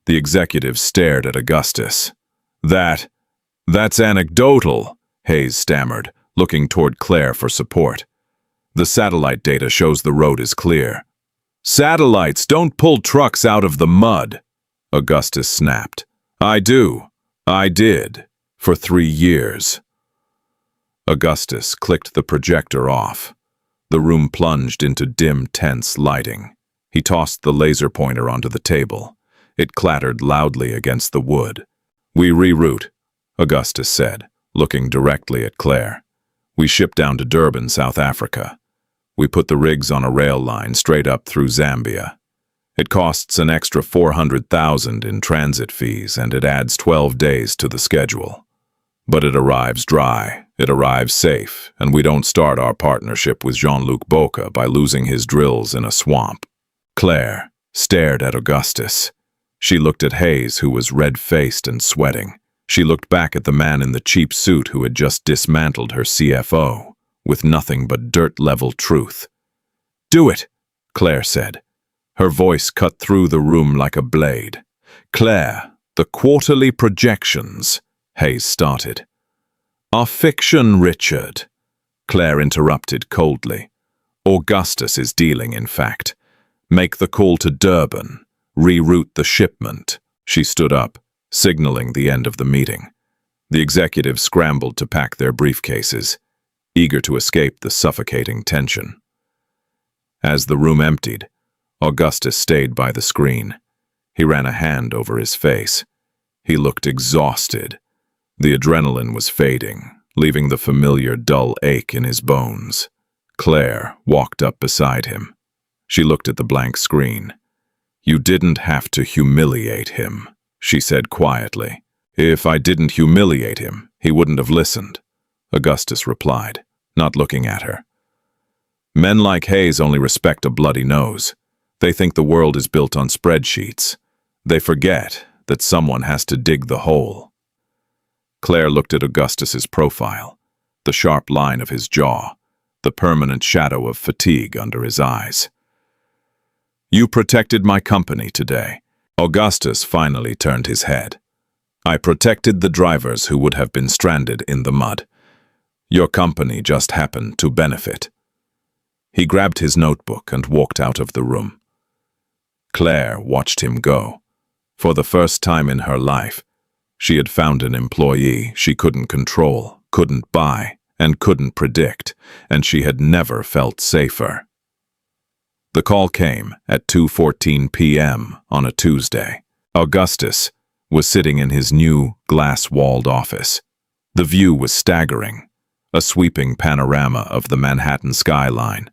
The executives stared at Augustus. That's anecdotal," Hayes stammered, looking toward Claire for support. "The satellite data shows the road is clear." "Satellites don't pull trucks out of the mud," Augustus snapped. I did, for 3 years." Augustus clicked the projector off. The room plunged into dim, tense lighting. He tossed the laser pointer onto the table. It clattered loudly against the wood. "We reroute," Augustus said, looking directly at Claire. "We ship down to Durban, South Africa. We put the rigs on a rail line straight up through Zambia. It costs an extra $400,000 in transit fees, and it adds 12 days to the schedule. But it arrives dry, it arrives safe, and we don't start our partnership with Jean-Luc Boca by losing his drills in a swamp." Claire stared at Augustus. She looked at Hayes, who was red-faced and sweating. She looked back at the man in the cheap suit who had just dismantled her CFO, with nothing but dirt-level truth. "Do it," Claire said. Her voice cut through the room like a blade. "Claire, the quarterly projections," Hayes started. "Are fiction, Richard," Claire interrupted coldly. "Augustus is dealing, in fact. Make the call to Durban. Reroute the shipment." She stood up, signaling the end of the meeting. The executives scrambled to pack their briefcases, eager to escape the suffocating tension. As the room emptied, Augustus stayed by the screen. He ran a hand over his face. He looked exhausted. The adrenaline was fading, leaving the familiar dull ache in his bones. Claire walked up beside him. She looked at the blank screen. "You didn't have to humiliate him," she said quietly. "If I didn't humiliate him, he wouldn't have listened," Augustus replied, not looking at her. "Men like Hayes only respect a bloody nose. They think the world is built on spreadsheets. They forget that someone has to dig the hole." Claire looked at Augustus's profile, the sharp line of his jaw, the permanent shadow of fatigue under his eyes. "You protected my company today." Augustus finally turned his head. "I protected the drivers who would have been stranded in the mud. Your company just happened to benefit." He grabbed his notebook and walked out of the room. Claire watched him go. For the first time in her life, she had found an employee she couldn't control, couldn't buy, and couldn't predict, and she had never felt safer. The call came at 2:14 p.m. on a Tuesday. Augustus was sitting in his new glass-walled office. The view was staggering, a sweeping panorama of the Manhattan skyline,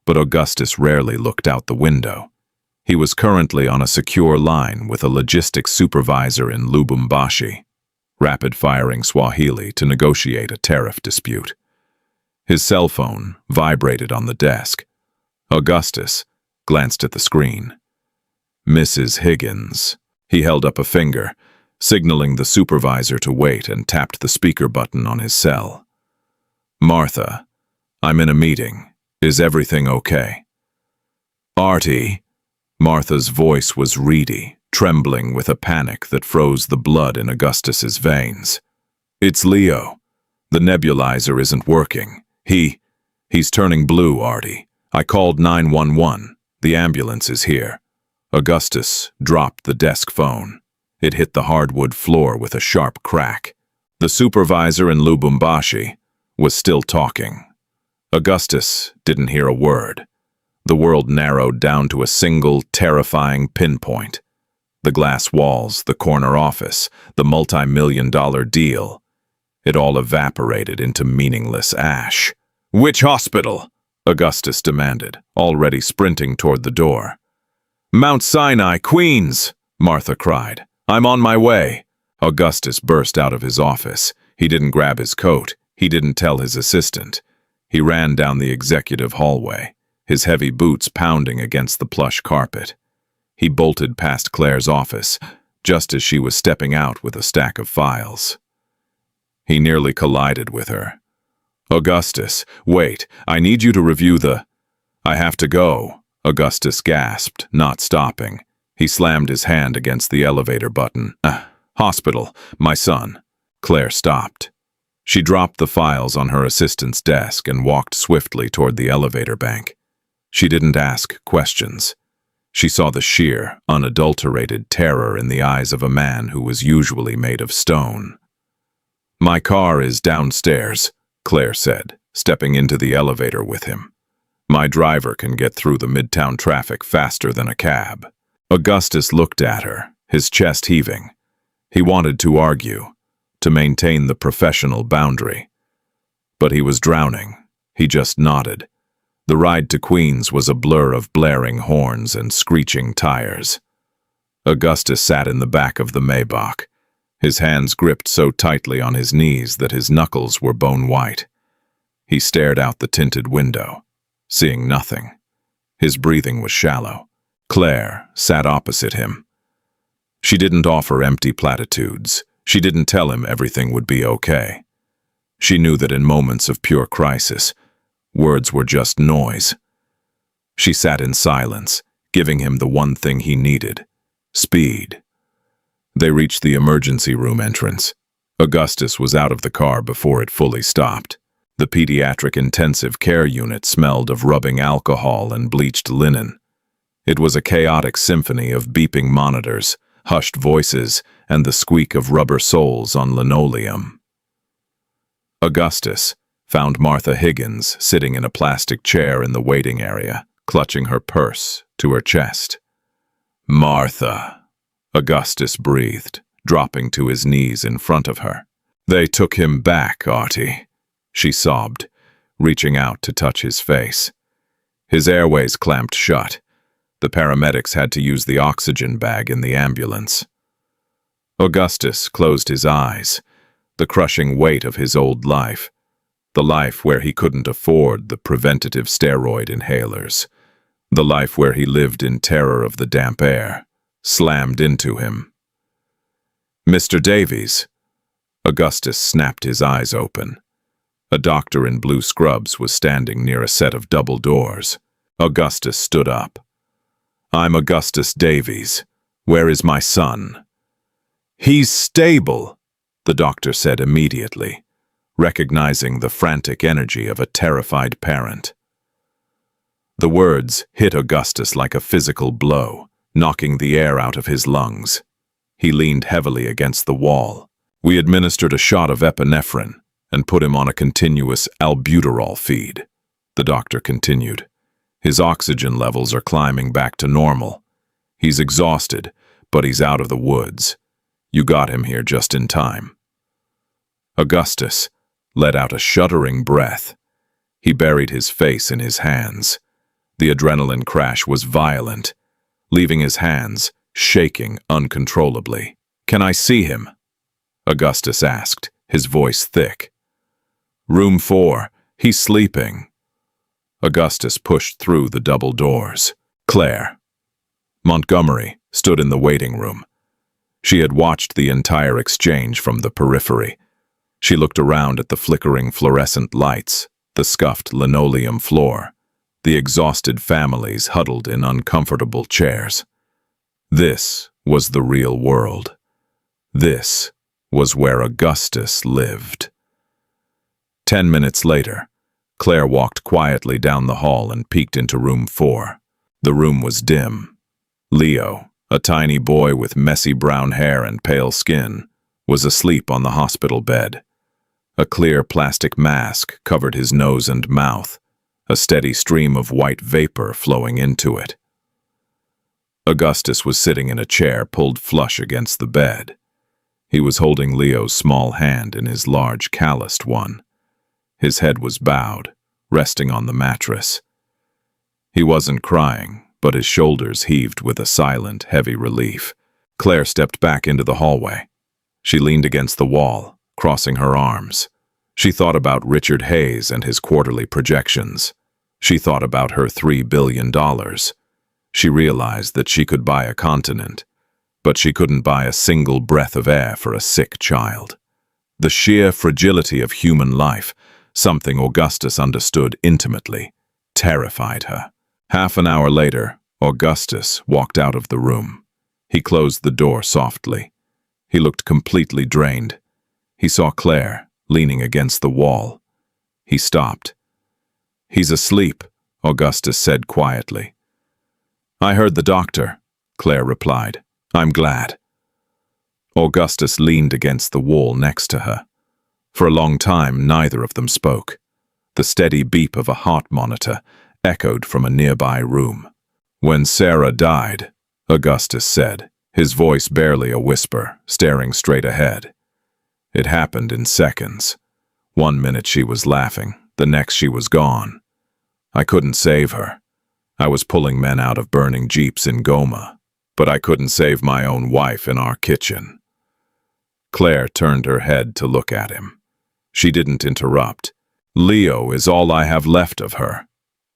but Augustus rarely looked out the window. He was currently on a secure line with a logistics supervisor in Lubumbashi, rapid-firing Swahili to negotiate a tariff dispute. His cell phone vibrated on the desk. Augustus glanced at the screen. Mrs. Higgins. He held up a finger, signaling the supervisor to wait, and tapped the speaker button on his cell. Martha, I'm in a meeting. Is everything okay? Artie. Martha's voice was reedy, trembling with a panic that froze the blood in Augustus's veins. It's Leo. The nebulizer isn't working. He's turning blue, Artie. I called 911. The ambulance is here. Augustus dropped the desk phone. It hit the hardwood floor with a sharp crack. The supervisor in Lubumbashi was still talking. Augustus didn't hear a word. The world narrowed down to a single, terrifying pinpoint. The glass walls, the corner office, the multi-million-dollar deal. It all evaporated into meaningless ash. Which hospital? Augustus demanded, already sprinting toward the door. Mount Sinai, Queens, Martha cried. I'm on my way. Augustus burst out of his office. He didn't grab his coat. He didn't tell his assistant. He ran down the executive hallway, his heavy boots pounding against the plush carpet. He bolted past Claire's office, just as she was stepping out with a stack of files. He nearly collided with her. Augustus, wait, I need you to review the... I have to go, Augustus gasped, not stopping. He slammed his hand against the elevator button. Hospital, my son. Claire stopped. She dropped the files on her assistant's desk and walked swiftly toward the elevator bank. She didn't ask questions. She saw the sheer, unadulterated terror in the eyes of a man who was usually made of stone. My car is downstairs, Claire said, stepping into the elevator with him. My driver can get through the midtown traffic faster than a cab. Augustus looked at her, his chest heaving. He wanted to argue, to maintain the professional boundary. But he was drowning. He just nodded. The ride to Queens was a blur of blaring horns and screeching tires. Augustus sat in the back of the Maybach, his hands gripped so tightly on his knees that his knuckles were bone white. He stared out the tinted window, seeing nothing. His breathing was shallow. Claire sat opposite him. She didn't offer empty platitudes. She didn't tell him everything would be okay. She knew that in moments of pure crisis, words were just noise. She sat in silence, giving him the one thing he needed: speed. They reached the emergency room entrance. Augustus was out of the car before it fully stopped. The pediatric intensive care unit smelled of rubbing alcohol and bleached linen. It was a chaotic symphony of beeping monitors, hushed voices, and the squeak of rubber soles on linoleum. Augustus found Martha Higgins sitting in a plastic chair in the waiting area, clutching her purse to her chest. Martha, Augustus breathed, dropping to his knees in front of her. They took him back, Artie, she sobbed, reaching out to touch his face. His airways clamped shut. The paramedics had to use the oxygen bag in the ambulance. Augustus closed his eyes, the crushing weight of his old life, the life where he couldn't afford the preventative steroid inhalers, the life where he lived in terror of the damp air, slammed into him. Mr. Davies. Augustus snapped his eyes open. A doctor in blue scrubs was standing near a set of double doors. Augustus stood up. I'm Augustus Davies. Where is my son? He's stable, the doctor said immediately, recognizing the frantic energy of a terrified parent. The words hit Augustus like a physical blow, knocking the air out of his lungs. He leaned heavily against the wall. We administered a shot of epinephrine, and put him on a continuous albuterol feed. The doctor continued. His oxygen levels are climbing back to normal. He's exhausted, but he's out of the woods. You got him here just in time. Augustus let out a shuddering breath. He buried his face in his hands. The adrenaline crash was violent, leaving his hands shaking uncontrollably. "Can I see him?" Augustus asked, his voice thick. "Room 4. He's sleeping." Augustus pushed through the double doors. Claire. Montgomery stood in the waiting room. She had watched the entire exchange from the periphery. She looked around at the flickering fluorescent lights, the scuffed linoleum floor, the exhausted families huddled in uncomfortable chairs. This was the real world. This was where Augustus lived. 10 minutes later, Claire walked quietly down the hall and peeked into room 4. The room was dim. Leo, a tiny boy with messy brown hair and pale skin, was asleep on the hospital bed. A clear plastic mask covered his nose and mouth, a steady stream of white vapor flowing into it. Augustus was sitting in a chair pulled flush against the bed. He was holding Leo's small hand in his large, calloused one. His head was bowed, resting on the mattress. He wasn't crying, but his shoulders heaved with a silent, heavy relief. Claire stepped back into the hallway. She leaned against the wall, crossing her arms. She thought about Richard Hayes and his quarterly projections. She thought about her $3 billion. She realized that she could buy a continent, but she couldn't buy a single breath of air for a sick child. The sheer fragility of human life, something Augustus understood intimately, terrified her. Half an hour later, Augustus walked out of the room. He closed the door softly. He looked completely drained. He saw Claire leaning against the wall. He stopped. "He's asleep," Augustus said quietly. "I heard the doctor," Claire replied. "I'm glad." Augustus leaned against the wall next to her. For a long time, neither of them spoke. The steady beep of a heart monitor echoed from a nearby room. "When Sarah died," Augustus said, his voice barely a whisper, staring straight ahead. "It happened in seconds. 1 minute she was laughing, the next she was gone. I couldn't save her. I was pulling men out of burning jeeps in Goma, but I couldn't save my own wife in our kitchen." Claire turned her head to look at him. She didn't interrupt. "Leo is all I have left of her,"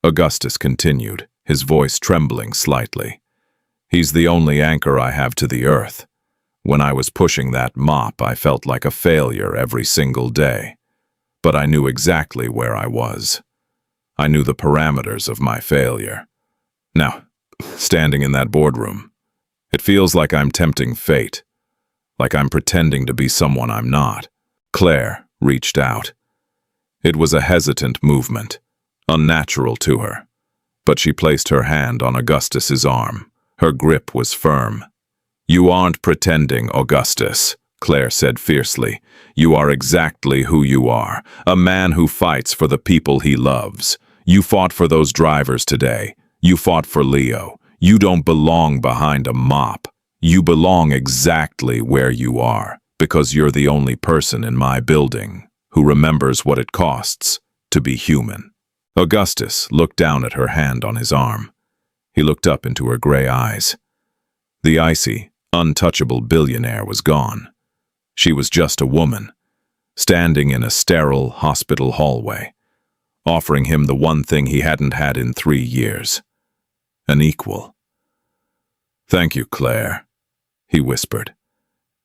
Augustus continued, his voice trembling slightly. "He's the only anchor I have to the earth. When I was pushing that mop, I felt like a failure every single day. But I knew exactly where I was. I knew the parameters of my failure. Now, standing in that boardroom, it feels like I'm tempting fate, like I'm pretending to be someone I'm not." Claire reached out. It was a hesitant movement, unnatural to her, but she placed her hand on Augustus's arm. Her grip was firm. "You aren't pretending, Augustus," Claire said fiercely. "You are exactly who you are, a man who fights for the people he loves. You fought for those drivers today. You fought for Leo. You don't belong behind a mop. You belong exactly where you are, because you're the only person in my building who remembers what it costs to be human." Augustus looked down at her hand on his arm. He looked up into her gray eyes. The icy, untouchable billionaire was gone. She was just a woman, standing in a sterile hospital hallway, offering him the one thing he hadn't had in 3 years, an equal. "Thank you, Claire," he whispered.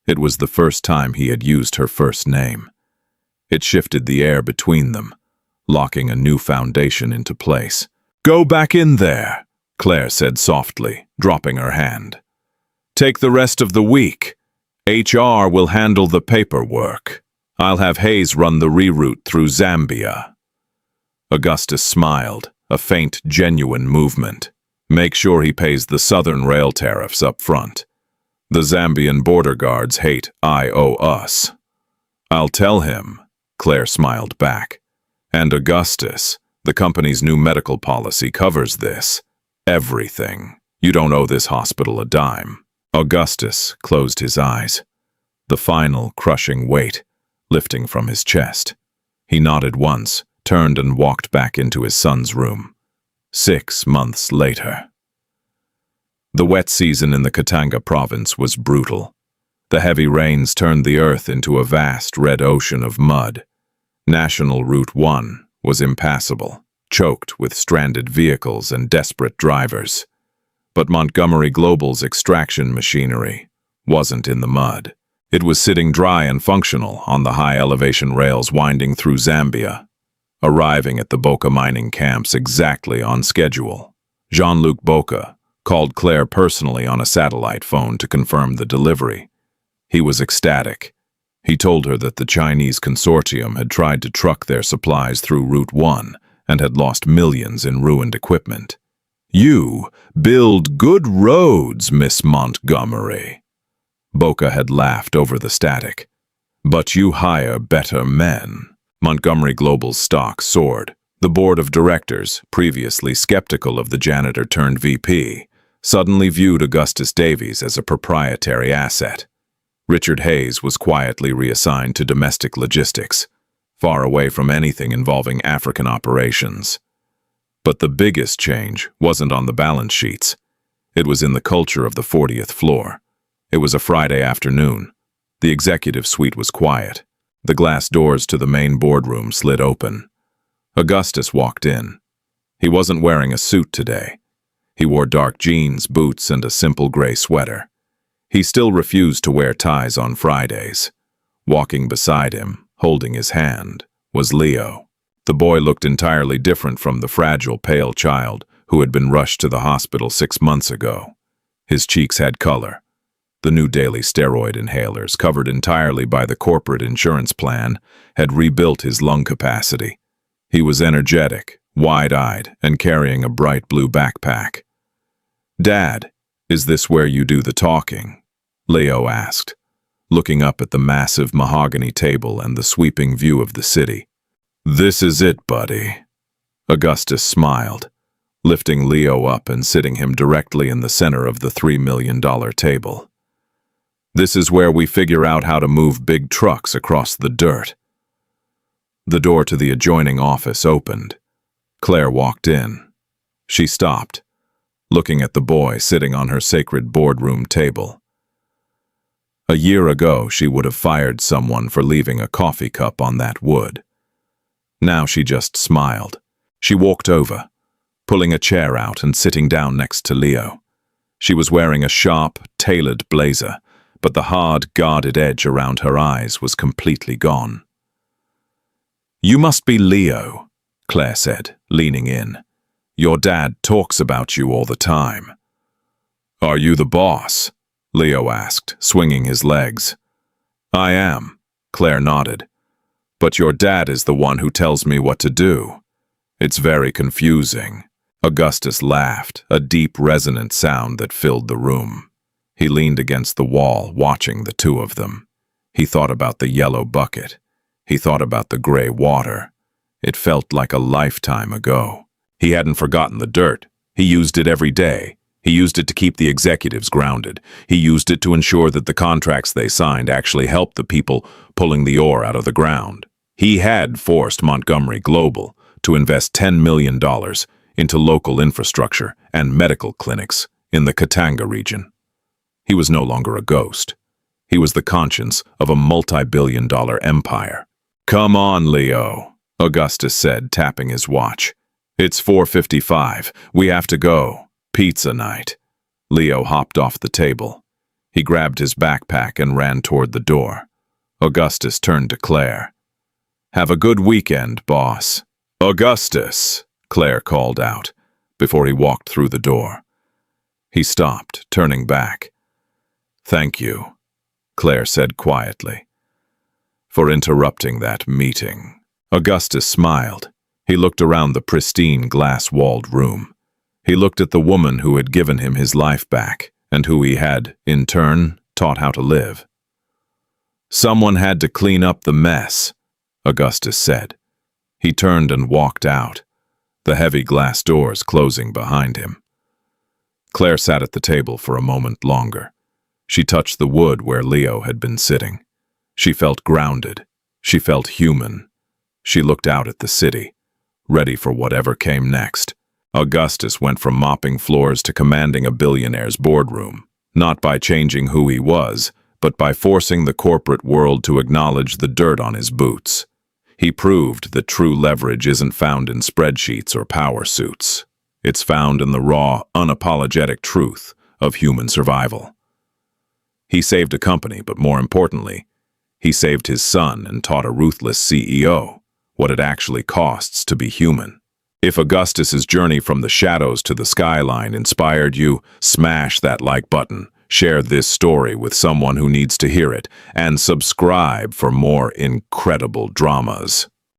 It was the first time he had used her first name. It shifted the air between them, locking a new foundation into place. "Go back in there," Claire said softly, dropping her hand. "Take the rest of the week. HR will handle the paperwork. I'll have Hayes run the reroute through Zambia." Augustus smiled, a faint, genuine movement. "Make sure he pays the southern rail tariffs up front. The Zambian border guards hate I owe us." "I'll tell him," Claire smiled back. And Augustus, the company's new medical policy covers this. Everything. You don't owe this hospital a dime. Augustus closed his eyes, the final crushing weight lifting from his chest. He nodded once, turned and walked back into his son's room. 6 months later. The wet season in the Katanga province was brutal. The heavy rains turned the earth into a vast red ocean of mud. National Route 1 was impassable, choked with stranded vehicles and desperate drivers. But Montgomery Global's extraction machinery wasn't in the mud. It was sitting dry and functional on the high-elevation rails winding through Zambia, arriving at the Boca mining camps exactly on schedule. Jean-Luc Boca called Claire personally on a satellite phone to confirm the delivery. He was ecstatic. He told her that the Chinese consortium had tried to truck their supplies through Route 1 and had lost millions in ruined equipment. "You build good roads, Miss Montgomery." Boca had laughed over the static. "But you hire better men." Montgomery Global's stock soared. The board of directors, previously skeptical of the janitor turned VP, suddenly viewed Augustus Davies as a proprietary asset. Richard Hayes was quietly reassigned to domestic logistics, far away from anything involving African operations. But the biggest change wasn't on the balance sheets. It was in the culture of the 40th floor. It was a Friday afternoon. The executive suite was quiet. The glass doors to the main boardroom slid open. Augustus walked in. He wasn't wearing a suit today. He wore dark jeans, boots, and a simple gray sweater. He still refused to wear ties on Fridays. Walking beside him, holding his hand, was Leo. The boy looked entirely different from the fragile, pale child who had been rushed to the hospital 6 months ago. His cheeks had color. The new daily steroid inhalers, covered entirely by the corporate insurance plan, had rebuilt his lung capacity. He was energetic, wide-eyed, and carrying a bright blue backpack. "Dad, is this where you do the talking?" Leo asked, looking up at the massive mahogany table and the sweeping view of the city. "This is it, buddy." Augustus smiled, lifting Leo up and sitting him directly in the center of the $3 million table. "This is where we figure out how to move big trucks across the dirt." The door to the adjoining office opened. Claire walked in. She stopped, looking at the boy sitting on her sacred boardroom table. A year ago, she would have fired someone for leaving a coffee cup on that wood. Now she just smiled. She walked over, pulling a chair out and sitting down next to Leo. She was wearing a sharp, tailored blazer, but the hard, guarded edge around her eyes was completely gone. "You must be Leo," Claire said, leaning in. "Your dad talks about you all the time." "Are you the boss?" Leo asked, swinging his legs. "I am," Claire nodded. "But your dad is the one who tells me what to do. It's very confusing." Augustus laughed, a deep, resonant sound that filled the room. He leaned against the wall, watching the two of them. He thought about the yellow bucket. He thought about the gray water. It felt like a lifetime ago. He hadn't forgotten the dirt. He used it every day. He used it to keep the executives grounded. He used it to ensure that the contracts they signed actually helped the people pulling the ore out of the ground. He had forced Montgomery Global to invest $10 million into local infrastructure and medical clinics in the Katanga region. He was no longer a ghost. He was the conscience of a multi-billion-dollar empire. "Come on, Leo," Augustus said, tapping his watch. "It's 4:55. We have to go. Pizza night." Leo hopped off the table. He grabbed his backpack and ran toward the door. Augustus turned to Claire. "Have a good weekend, boss." "Augustus," Claire called out, before he walked through the door. He stopped, turning back. "Thank you," Claire said quietly, "for interrupting that meeting." Augustus smiled. He looked around the pristine, glass-walled room. He looked at the woman who had given him his life back, and who he had, in turn, taught how to live. Someone had to clean up the mess. Augustus said. He turned and walked out, the heavy glass doors closing behind him. Claire sat at the table for a moment longer. She touched the wood where Leo had been sitting. She felt grounded. She felt human. She looked out at the city, ready for whatever came next. Augustus went from mopping floors to commanding a billionaire's boardroom, not by changing who he was, but by forcing the corporate world to acknowledge the dirt on his boots. He proved that true leverage isn't found in spreadsheets or power suits. It's found in the raw, unapologetic truth of human survival. He saved a company, but more importantly, he saved his son and taught a ruthless CEO what it actually costs to be human. If Augustus's journey from the shadows to the skyline inspired you, smash that like button, share this story with someone who needs to hear it, and subscribe for more incredible dramas.